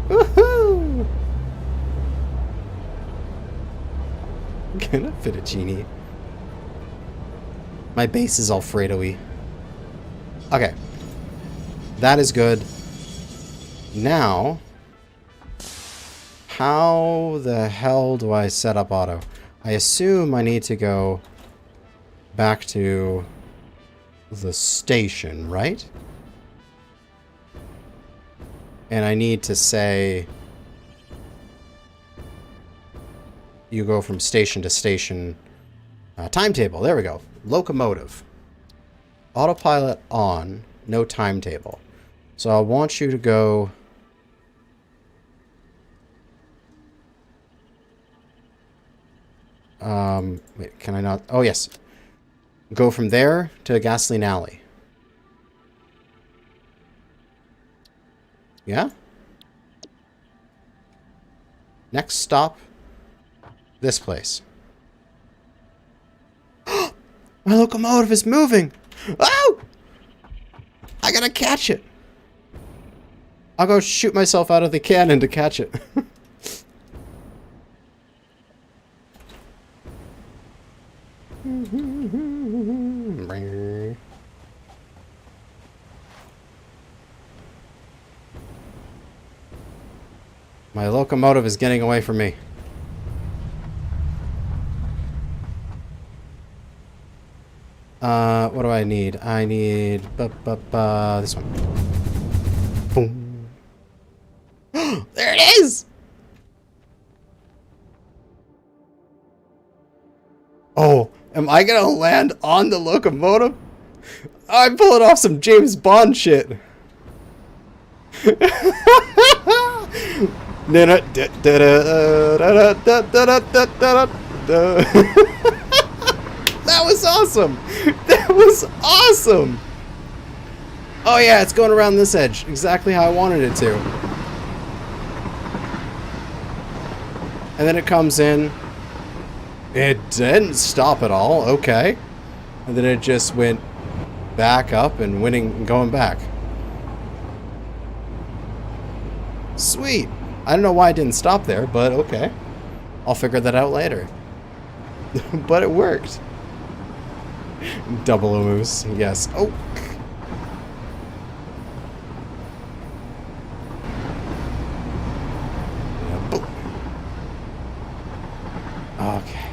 Woohoo! Gonna fettuccine. My base is Alfredo-y. Okay. That is good. Now, how the hell do I set up auto? I assume I need to go back to the station, right? And I need to say you go from station to station. Timetable, there we go. Locomotive. Autopilot on, no timetable. So I want you to go... wait, can I not? Oh, yes. Go from there to Gasoline Alley. Yeah? Next stop, this place. My locomotive is moving! Oh! I gotta catch it! I'll go shoot myself out of the cannon to catch it. My locomotive is getting away from me. What do I need? I need this one. Boom. There it is! Oh, am I gonna land on the locomotive? I'm pulling off some James Bond shit. That was awesome! That was awesome! Oh yeah, it's going around this edge. Exactly how I wanted it to. And then it comes in. It didn't stop at all. Okay. And then it just went back up and winning and going back. Sweet. I don't know why it didn't stop there, but okay. I'll figure that out later. But it worked. Double a moose. Yes. Oh. Okay.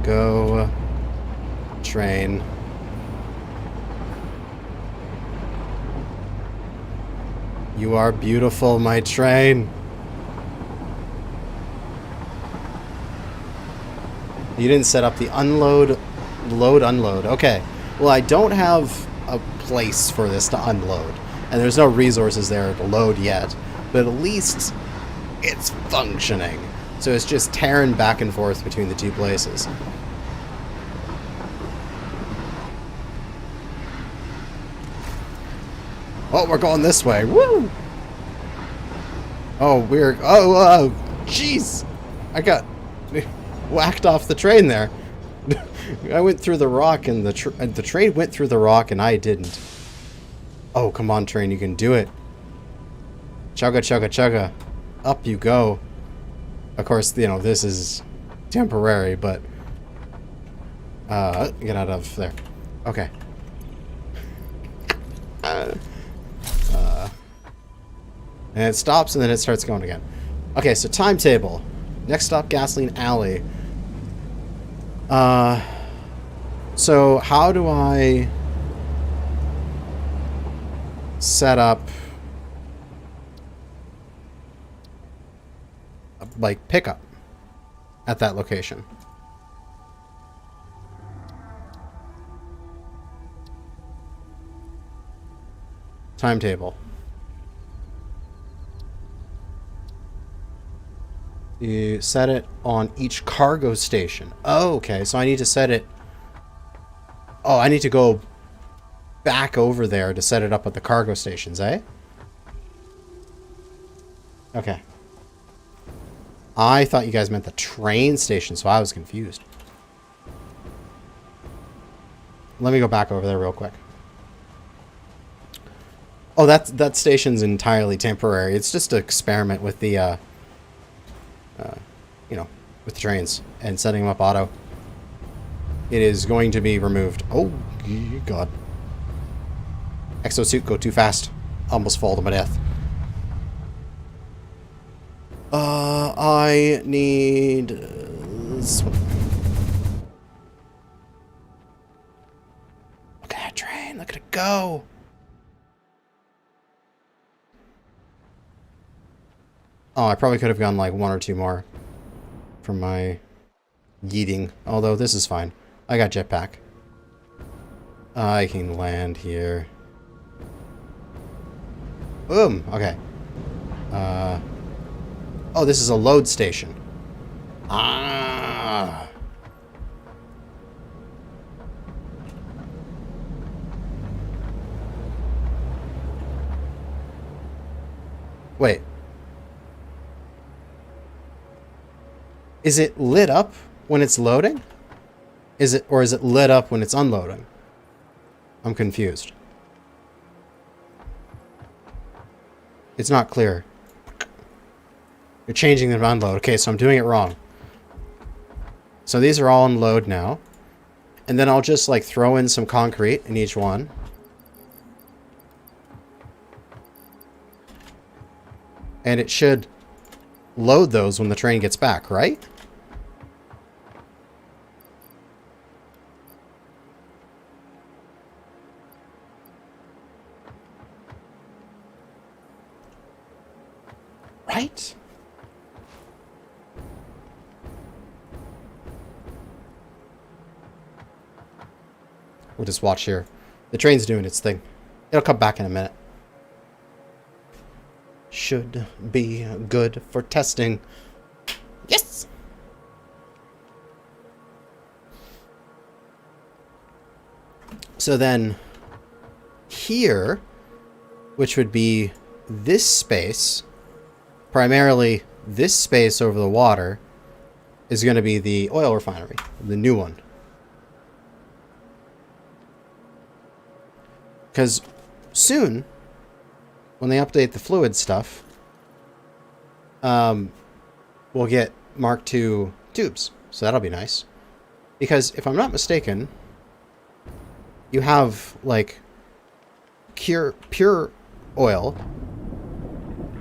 Go. Train. You are beautiful, my train. You didn't set up the unload, load, unload. Okay. Well, I don't have a place for this to unload. And there's no resources there to load yet. But at least it's functioning. So it's just tearing back and forth between the two places. Oh, we're going this way. Woo! Oh, we're... Oh, jeez! I got whacked off the train there. I went through the rock and the train went through the rock and I didn't. Oh, come on, train. You can do it. Chugga, chugga, chugga. Up you go. Of course, you know, this is temporary, but... get out of there. Okay. And it stops, and then it starts going again. Okay, so timetable. Next stop, Gasoline Alley. So how do I set up, like, pickup at that location? Timetable. You set it on each cargo station. Oh, okay. So I need to set it... Oh, I need to go back over there to set it up at the cargo stations, eh? Okay. I thought you guys meant the train station, so I was confused. Let me go back over there real quick. Oh, that station's entirely temporary. It's just an experiment with the... you know, with the trains and setting them up auto. It is going to be removed. Oh, God. Exosuit, go too fast. Almost fall to my death. I need... this one. Look at that train. Look at it go. Oh, I probably could have gone like one or two more from my yeeting. Although this is fine. I got jetpack. I can land here. Boom. Okay. Oh, this is a load station. Ah. Wait. Is it lit up when it's loading? Or is it lit up when it's unloading? I'm confused. It's not clear. You're changing the unload. Okay, so I'm doing it wrong. So these are all on load now. And then I'll just like throw in some concrete in each one. And it should load those when the train gets back, right? Right? We'll just watch here. The train's doing its thing. It'll come back in a minute. Should be good for testing. Yes! So then, here, which would be this space, primarily this space over the water, is going to be the oil refinery, the new one. Because soon, when they update the fluid stuff, we'll get Mark II tubes. So that'll be nice. Because if I'm not mistaken, you have, like, pure oil,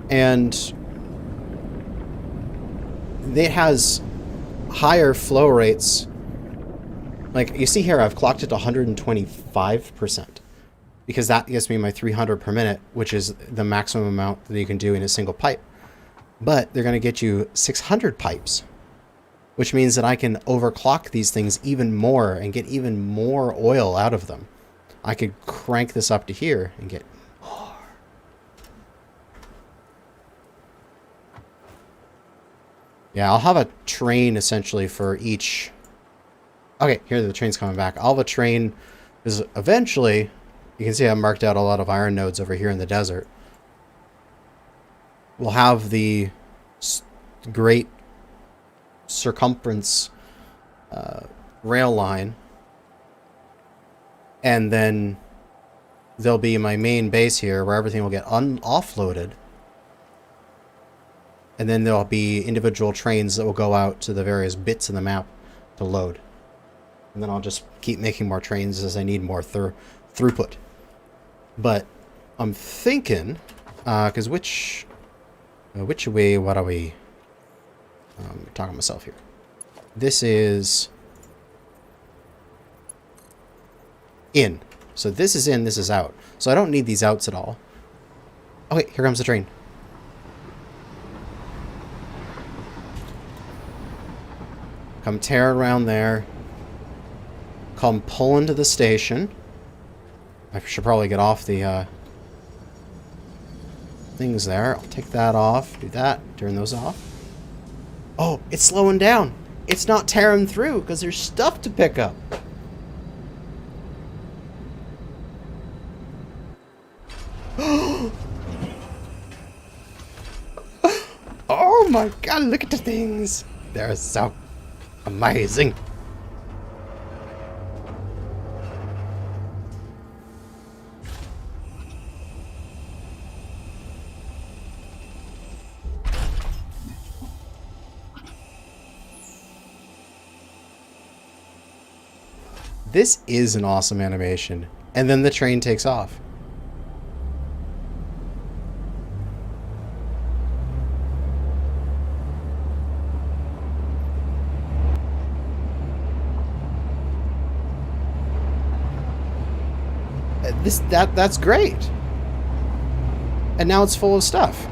and it has higher flow rates. Like, you see here, I've clocked it to 125%. Because that gives me my 300 per minute, which is the maximum amount that you can do in a single pipe. But they're going to get you 600 pipes, which means that I can overclock these things even more and get even more oil out of them. I could crank this up to here and get more. Yeah, I'll have a train essentially for each. Okay, here the train's coming back. I'll have a train because eventually, you can see I marked out a lot of iron nodes over here in the desert. We'll have the great circumference rail line, and then there'll be my main base here where everything will get offloaded, and then there'll be individual trains that will go out to the various bits in the map to load, and then I'll just keep making more trains as I need more throughput. But I'm thinking, because which way, what are we? I'm talking to myself here. This is in. So this is in, this is out. So I don't need these outs at all. Okay, here comes the train. Come tear around there. Come pull into the station. I should probably get off the things there. I'll take that off. Do that. Turn those off. Oh, it's slowing down. It's not tearing through because there's stuff to pick up. Oh my god, look at the things. They're so amazing. This is an awesome animation. And then the train takes off. That's great. And now it's full of stuff.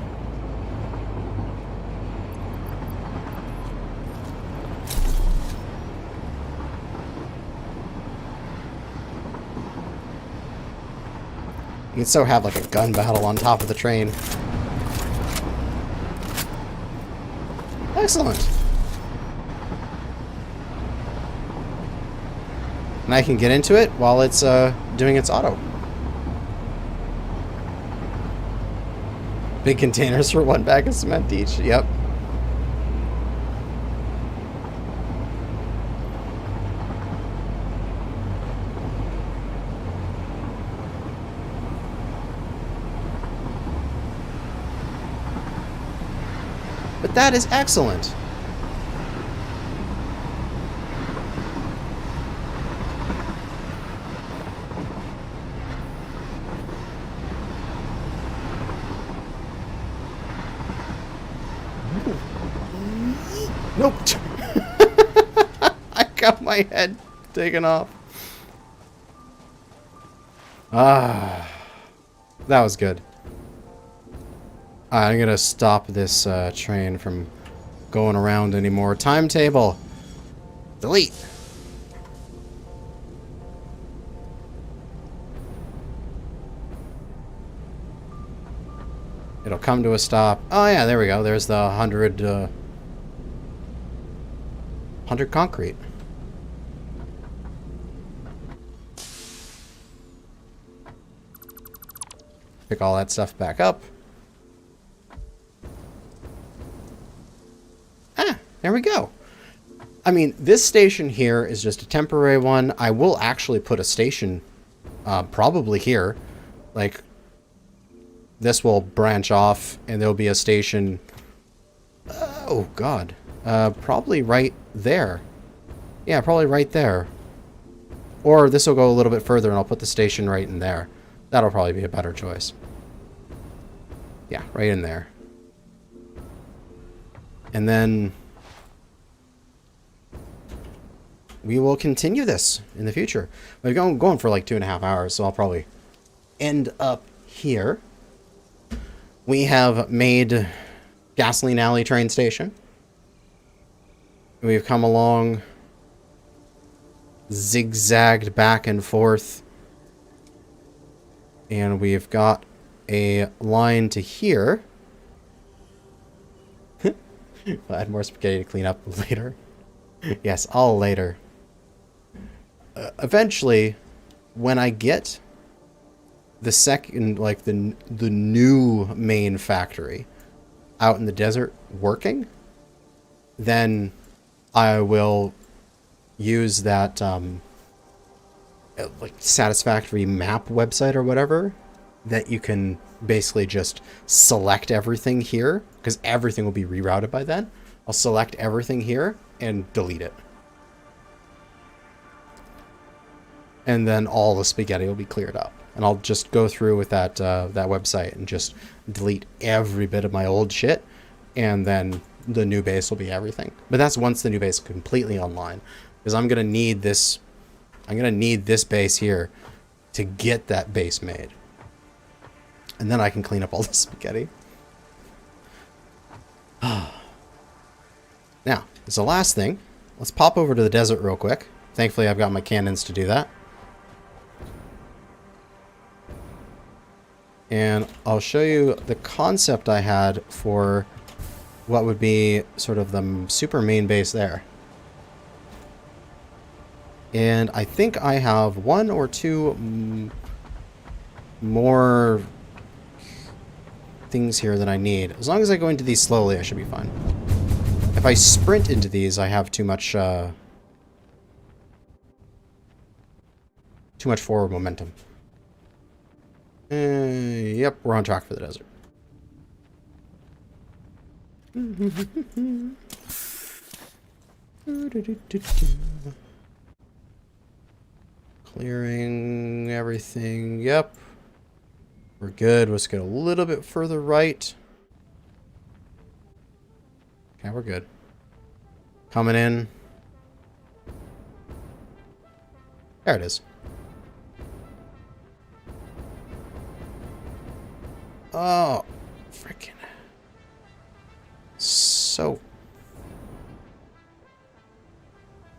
You can so have like a gun battle on top of the train. Excellent. And I can get into it while it's doing its auto. Big containers for 1 bag of cement each. Yep. But that is excellent. Nope. I got my head taken off. Ah, that was good. I'm gonna stop this train from going around anymore. Timetable. Delete. It'll come to a stop. Oh yeah, there we go. There's the 100 concrete. Pick all that stuff back up. Ah, there we go. I mean, this station here is just a temporary one. I will actually put a station probably here. Like, this will branch off and there'll be a station. Oh, God. Probably right there. Yeah, probably right there. Or this will go a little bit further and I'll put the station right in there. That'll probably be a better choice. Yeah, right in there. And then we will continue this in the future. We're going for like 2.5 hours, so I'll probably end up here. We have made Gasoline Alley train station. We've come along, zigzagged back and forth, and we've got a line to here. I'll add more spaghetti to clean up later. Yes, all later. Eventually, when I get the second, like the new main factory out in the desert working, then I will use that like Satisfactory map website or whatever, that you can basically just select everything here, because everything will be rerouted by then. I'll select everything here and delete it. And then all the spaghetti will be cleared up. And I'll just go through with that that website and just delete every bit of my old shit. And then the new base will be everything. But that's once the new base is completely online. Because I'm going to need this. I'm going to need this base here to get that base made. And then I can clean up all the spaghetti. Now, as the last thing, let's pop over to the desert real quick. Thankfully, I've got my cannons to do that. And I'll show you the concept I had for what would be sort of the super main base there. And I think I have 1 or 2 more things here that I need. As long as I go into these slowly, I should be fine. If I sprint into these, I have too much forward momentum. Yep, we're on track for the desert. Clearing everything. Yep. We're good. Let's get a little bit further right. Okay, we're good. Coming in. There it is. Oh, freaking. So.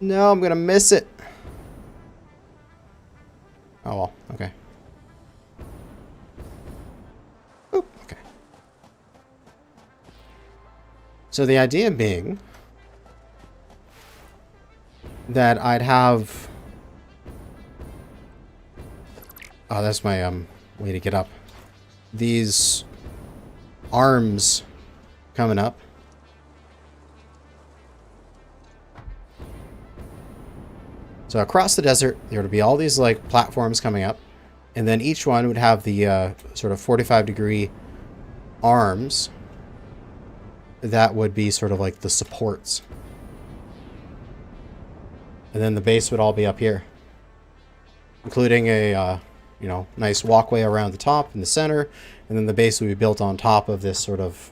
No, I'm gonna miss it. Oh well, okay. Oop, okay. So the idea being that I'd have... Oh, that's my way to get up. These arms coming up. So across the desert, there would be all these like platforms coming up, and then each one would have the sort of 45-degree arms that would be sort of like the supports. And then the base would all be up here, including a you know, nice walkway around the top in the center, and then the base would be built on top of this sort of,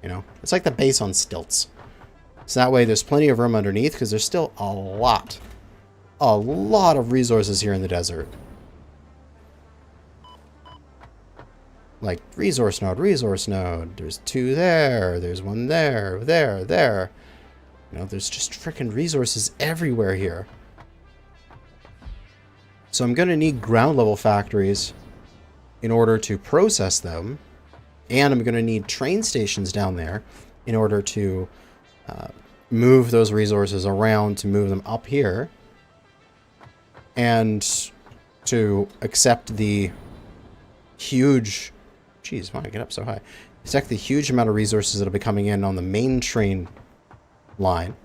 you know, it's like the base on stilts. So that way there's plenty of room underneath, because there's still a lot of resources here in the desert. like resource node, resource node. There's two there. There's one there, there. You know, there's just freaking resources everywhere here. So I'm going to need ground level factories in order to process them. And I'm going to need train stations down there in order to move those resources around, to move them up here. And to accept the huge... Jeez, why did I get up so high? Accept the huge amount of resources that will be coming in on the main train line.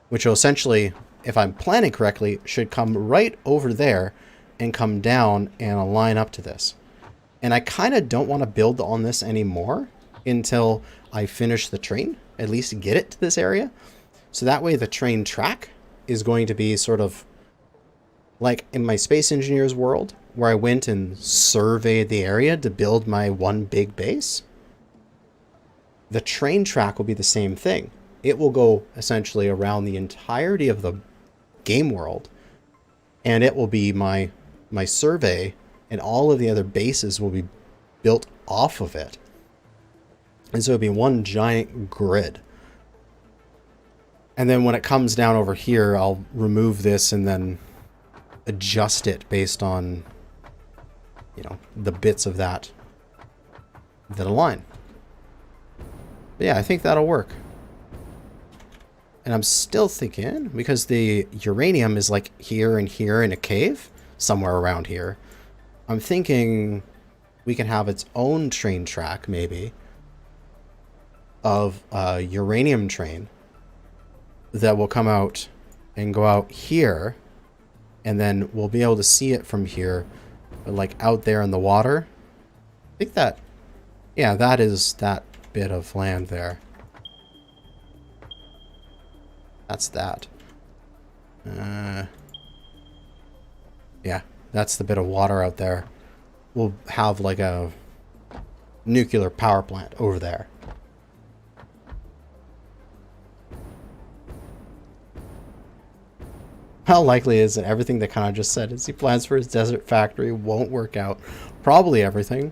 Which will essentially, if I'm planning correctly, should come right over there and come down and align up to this. And I kind of don't want to build on this anymore until I finish the train, at least get it to this area. So that way the train track is going to be sort of like in my Space Engineers world, where I went and surveyed the area to build my one big base. The train track will be the same thing. It will go essentially around the entirety of the game world, and it will be my survey, and all of the other bases will be built off of it. And so it'll be one giant grid. And then when it comes down over here, I'll remove this and then adjust it based on, you know, the bits of that align. But yeah, I think that'll work. And I'm still thinking, because the uranium is like here and here in a cave, somewhere around here, I'm thinking we can have its own train track, maybe, of a uranium train that will come out and go out here, and then we'll be able to see it from here, like out there in the water. I think that, yeah, that is that bit of land there. That's that. Yeah, that's the bit of water out there. We'll have like a nuclear power plant over there. How likely is it everything that Kana just said is he plans for his desert factory won't work out? Probably everything.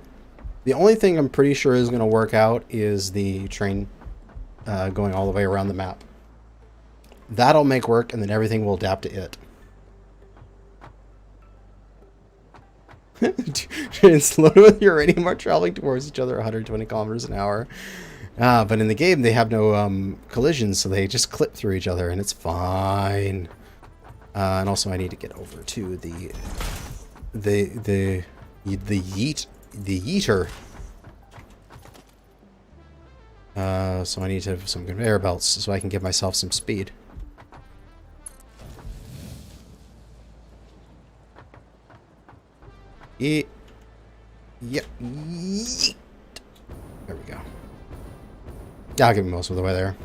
The only thing I'm pretty sure is going to work out is the train going all the way around the map. That'll make work, and then everything will adapt to it. Trains loaded with uranium are traveling towards each other 120 kilometers an hour. But in the game, they have no collisions, so they just clip through each other, and it's fine. And also, I need to get over to the yeeter. So I need to have some conveyor belts so I can give myself some speed. Yep. There we go. I'll give me most of the way there.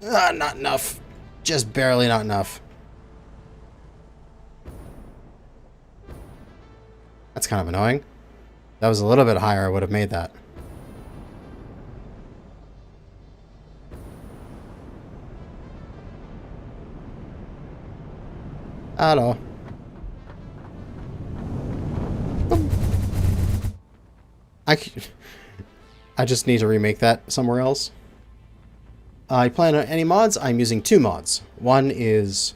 Not enough. Just barely not enough. That's kind of annoying. That was a little bit higher, I would have made that. Hello. I just need to remake that somewhere else. I plan on any mods. I'm using two mods. One is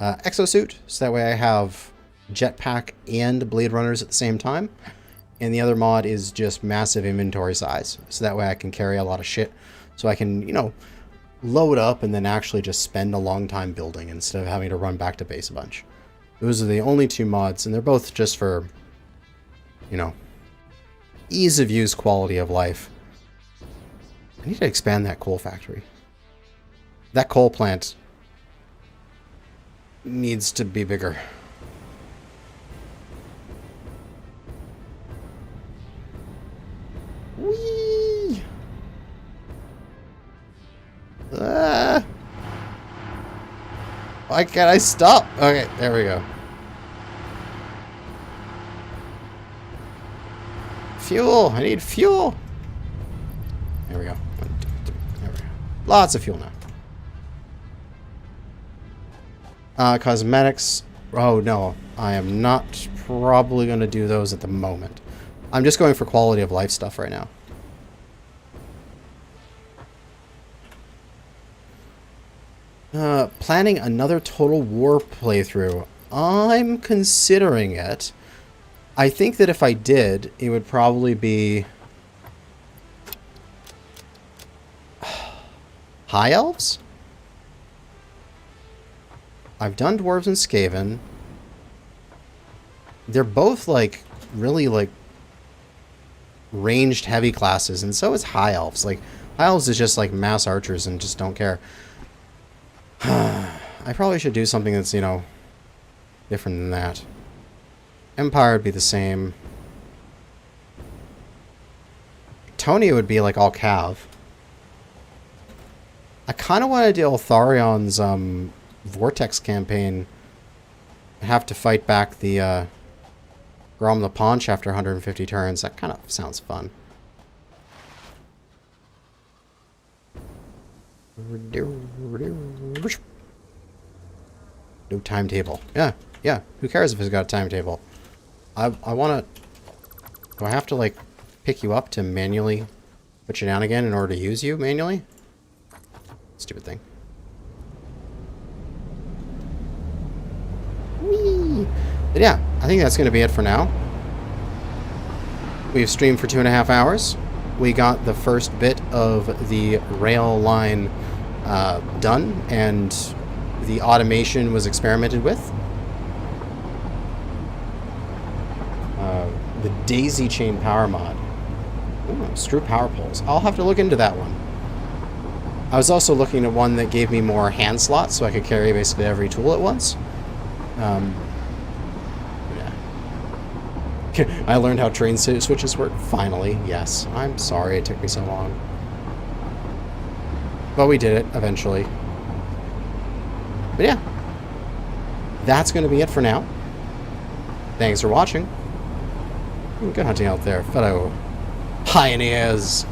Exosuit, so that way I have Jetpack and Blade Runners at the same time. And the other mod is just massive inventory size, so that way I can carry a lot of shit. So I can, you know, load up and then actually just spend a long time building instead of having to run back to base a bunch. Those are the only two mods, and they're both just for, you know, ease of use, quality of life. I need to expand that coal factory. That coal plant needs to be bigger. Whee! Why can't I stop? Okay, there we go. Fuel! I need fuel! There we go. There we go. Lots of fuel now. Cosmetics. Oh, no. I am not probably going to do those at the moment. I'm just going for quality of life stuff right now. Planning another Total War playthrough. I'm considering it. I think that if I did, it would probably be High Elves? I've done Dwarves and Skaven. They're both, like, really, like, ranged heavy classes, and so is High Elves. Like, High Elves is just, like, mass archers and just don't care. I probably should do something that's, you know, different than that. Empire would be the same. Tony would be, like, all Cav. I kind of want to do Altharion's, Vortex campaign. I have to fight back the, Grom the Paunch after 150 turns. That kind of sounds fun. No timetable. Yeah. Who cares if it's got a timetable? I want to... Do I have to, like, pick you up to manually put you down again in order to use you manually? Stupid thing. Whee! But yeah, I think that's going to be it for now. We've streamed for 2.5 hours. We got the first bit of the rail line done, and the automation was experimented with. The daisy chain power mod. Ooh, screw power poles. I'll have to look into that one. I was also looking at one that gave me more hand slots so I could carry basically every tool at once. Yeah. I learned how train switches work. Finally, yes. I'm sorry it took me so long. But we did it eventually. But yeah. That's going to be it for now. Thanks for watching. Good hunting out there, fellow pioneers.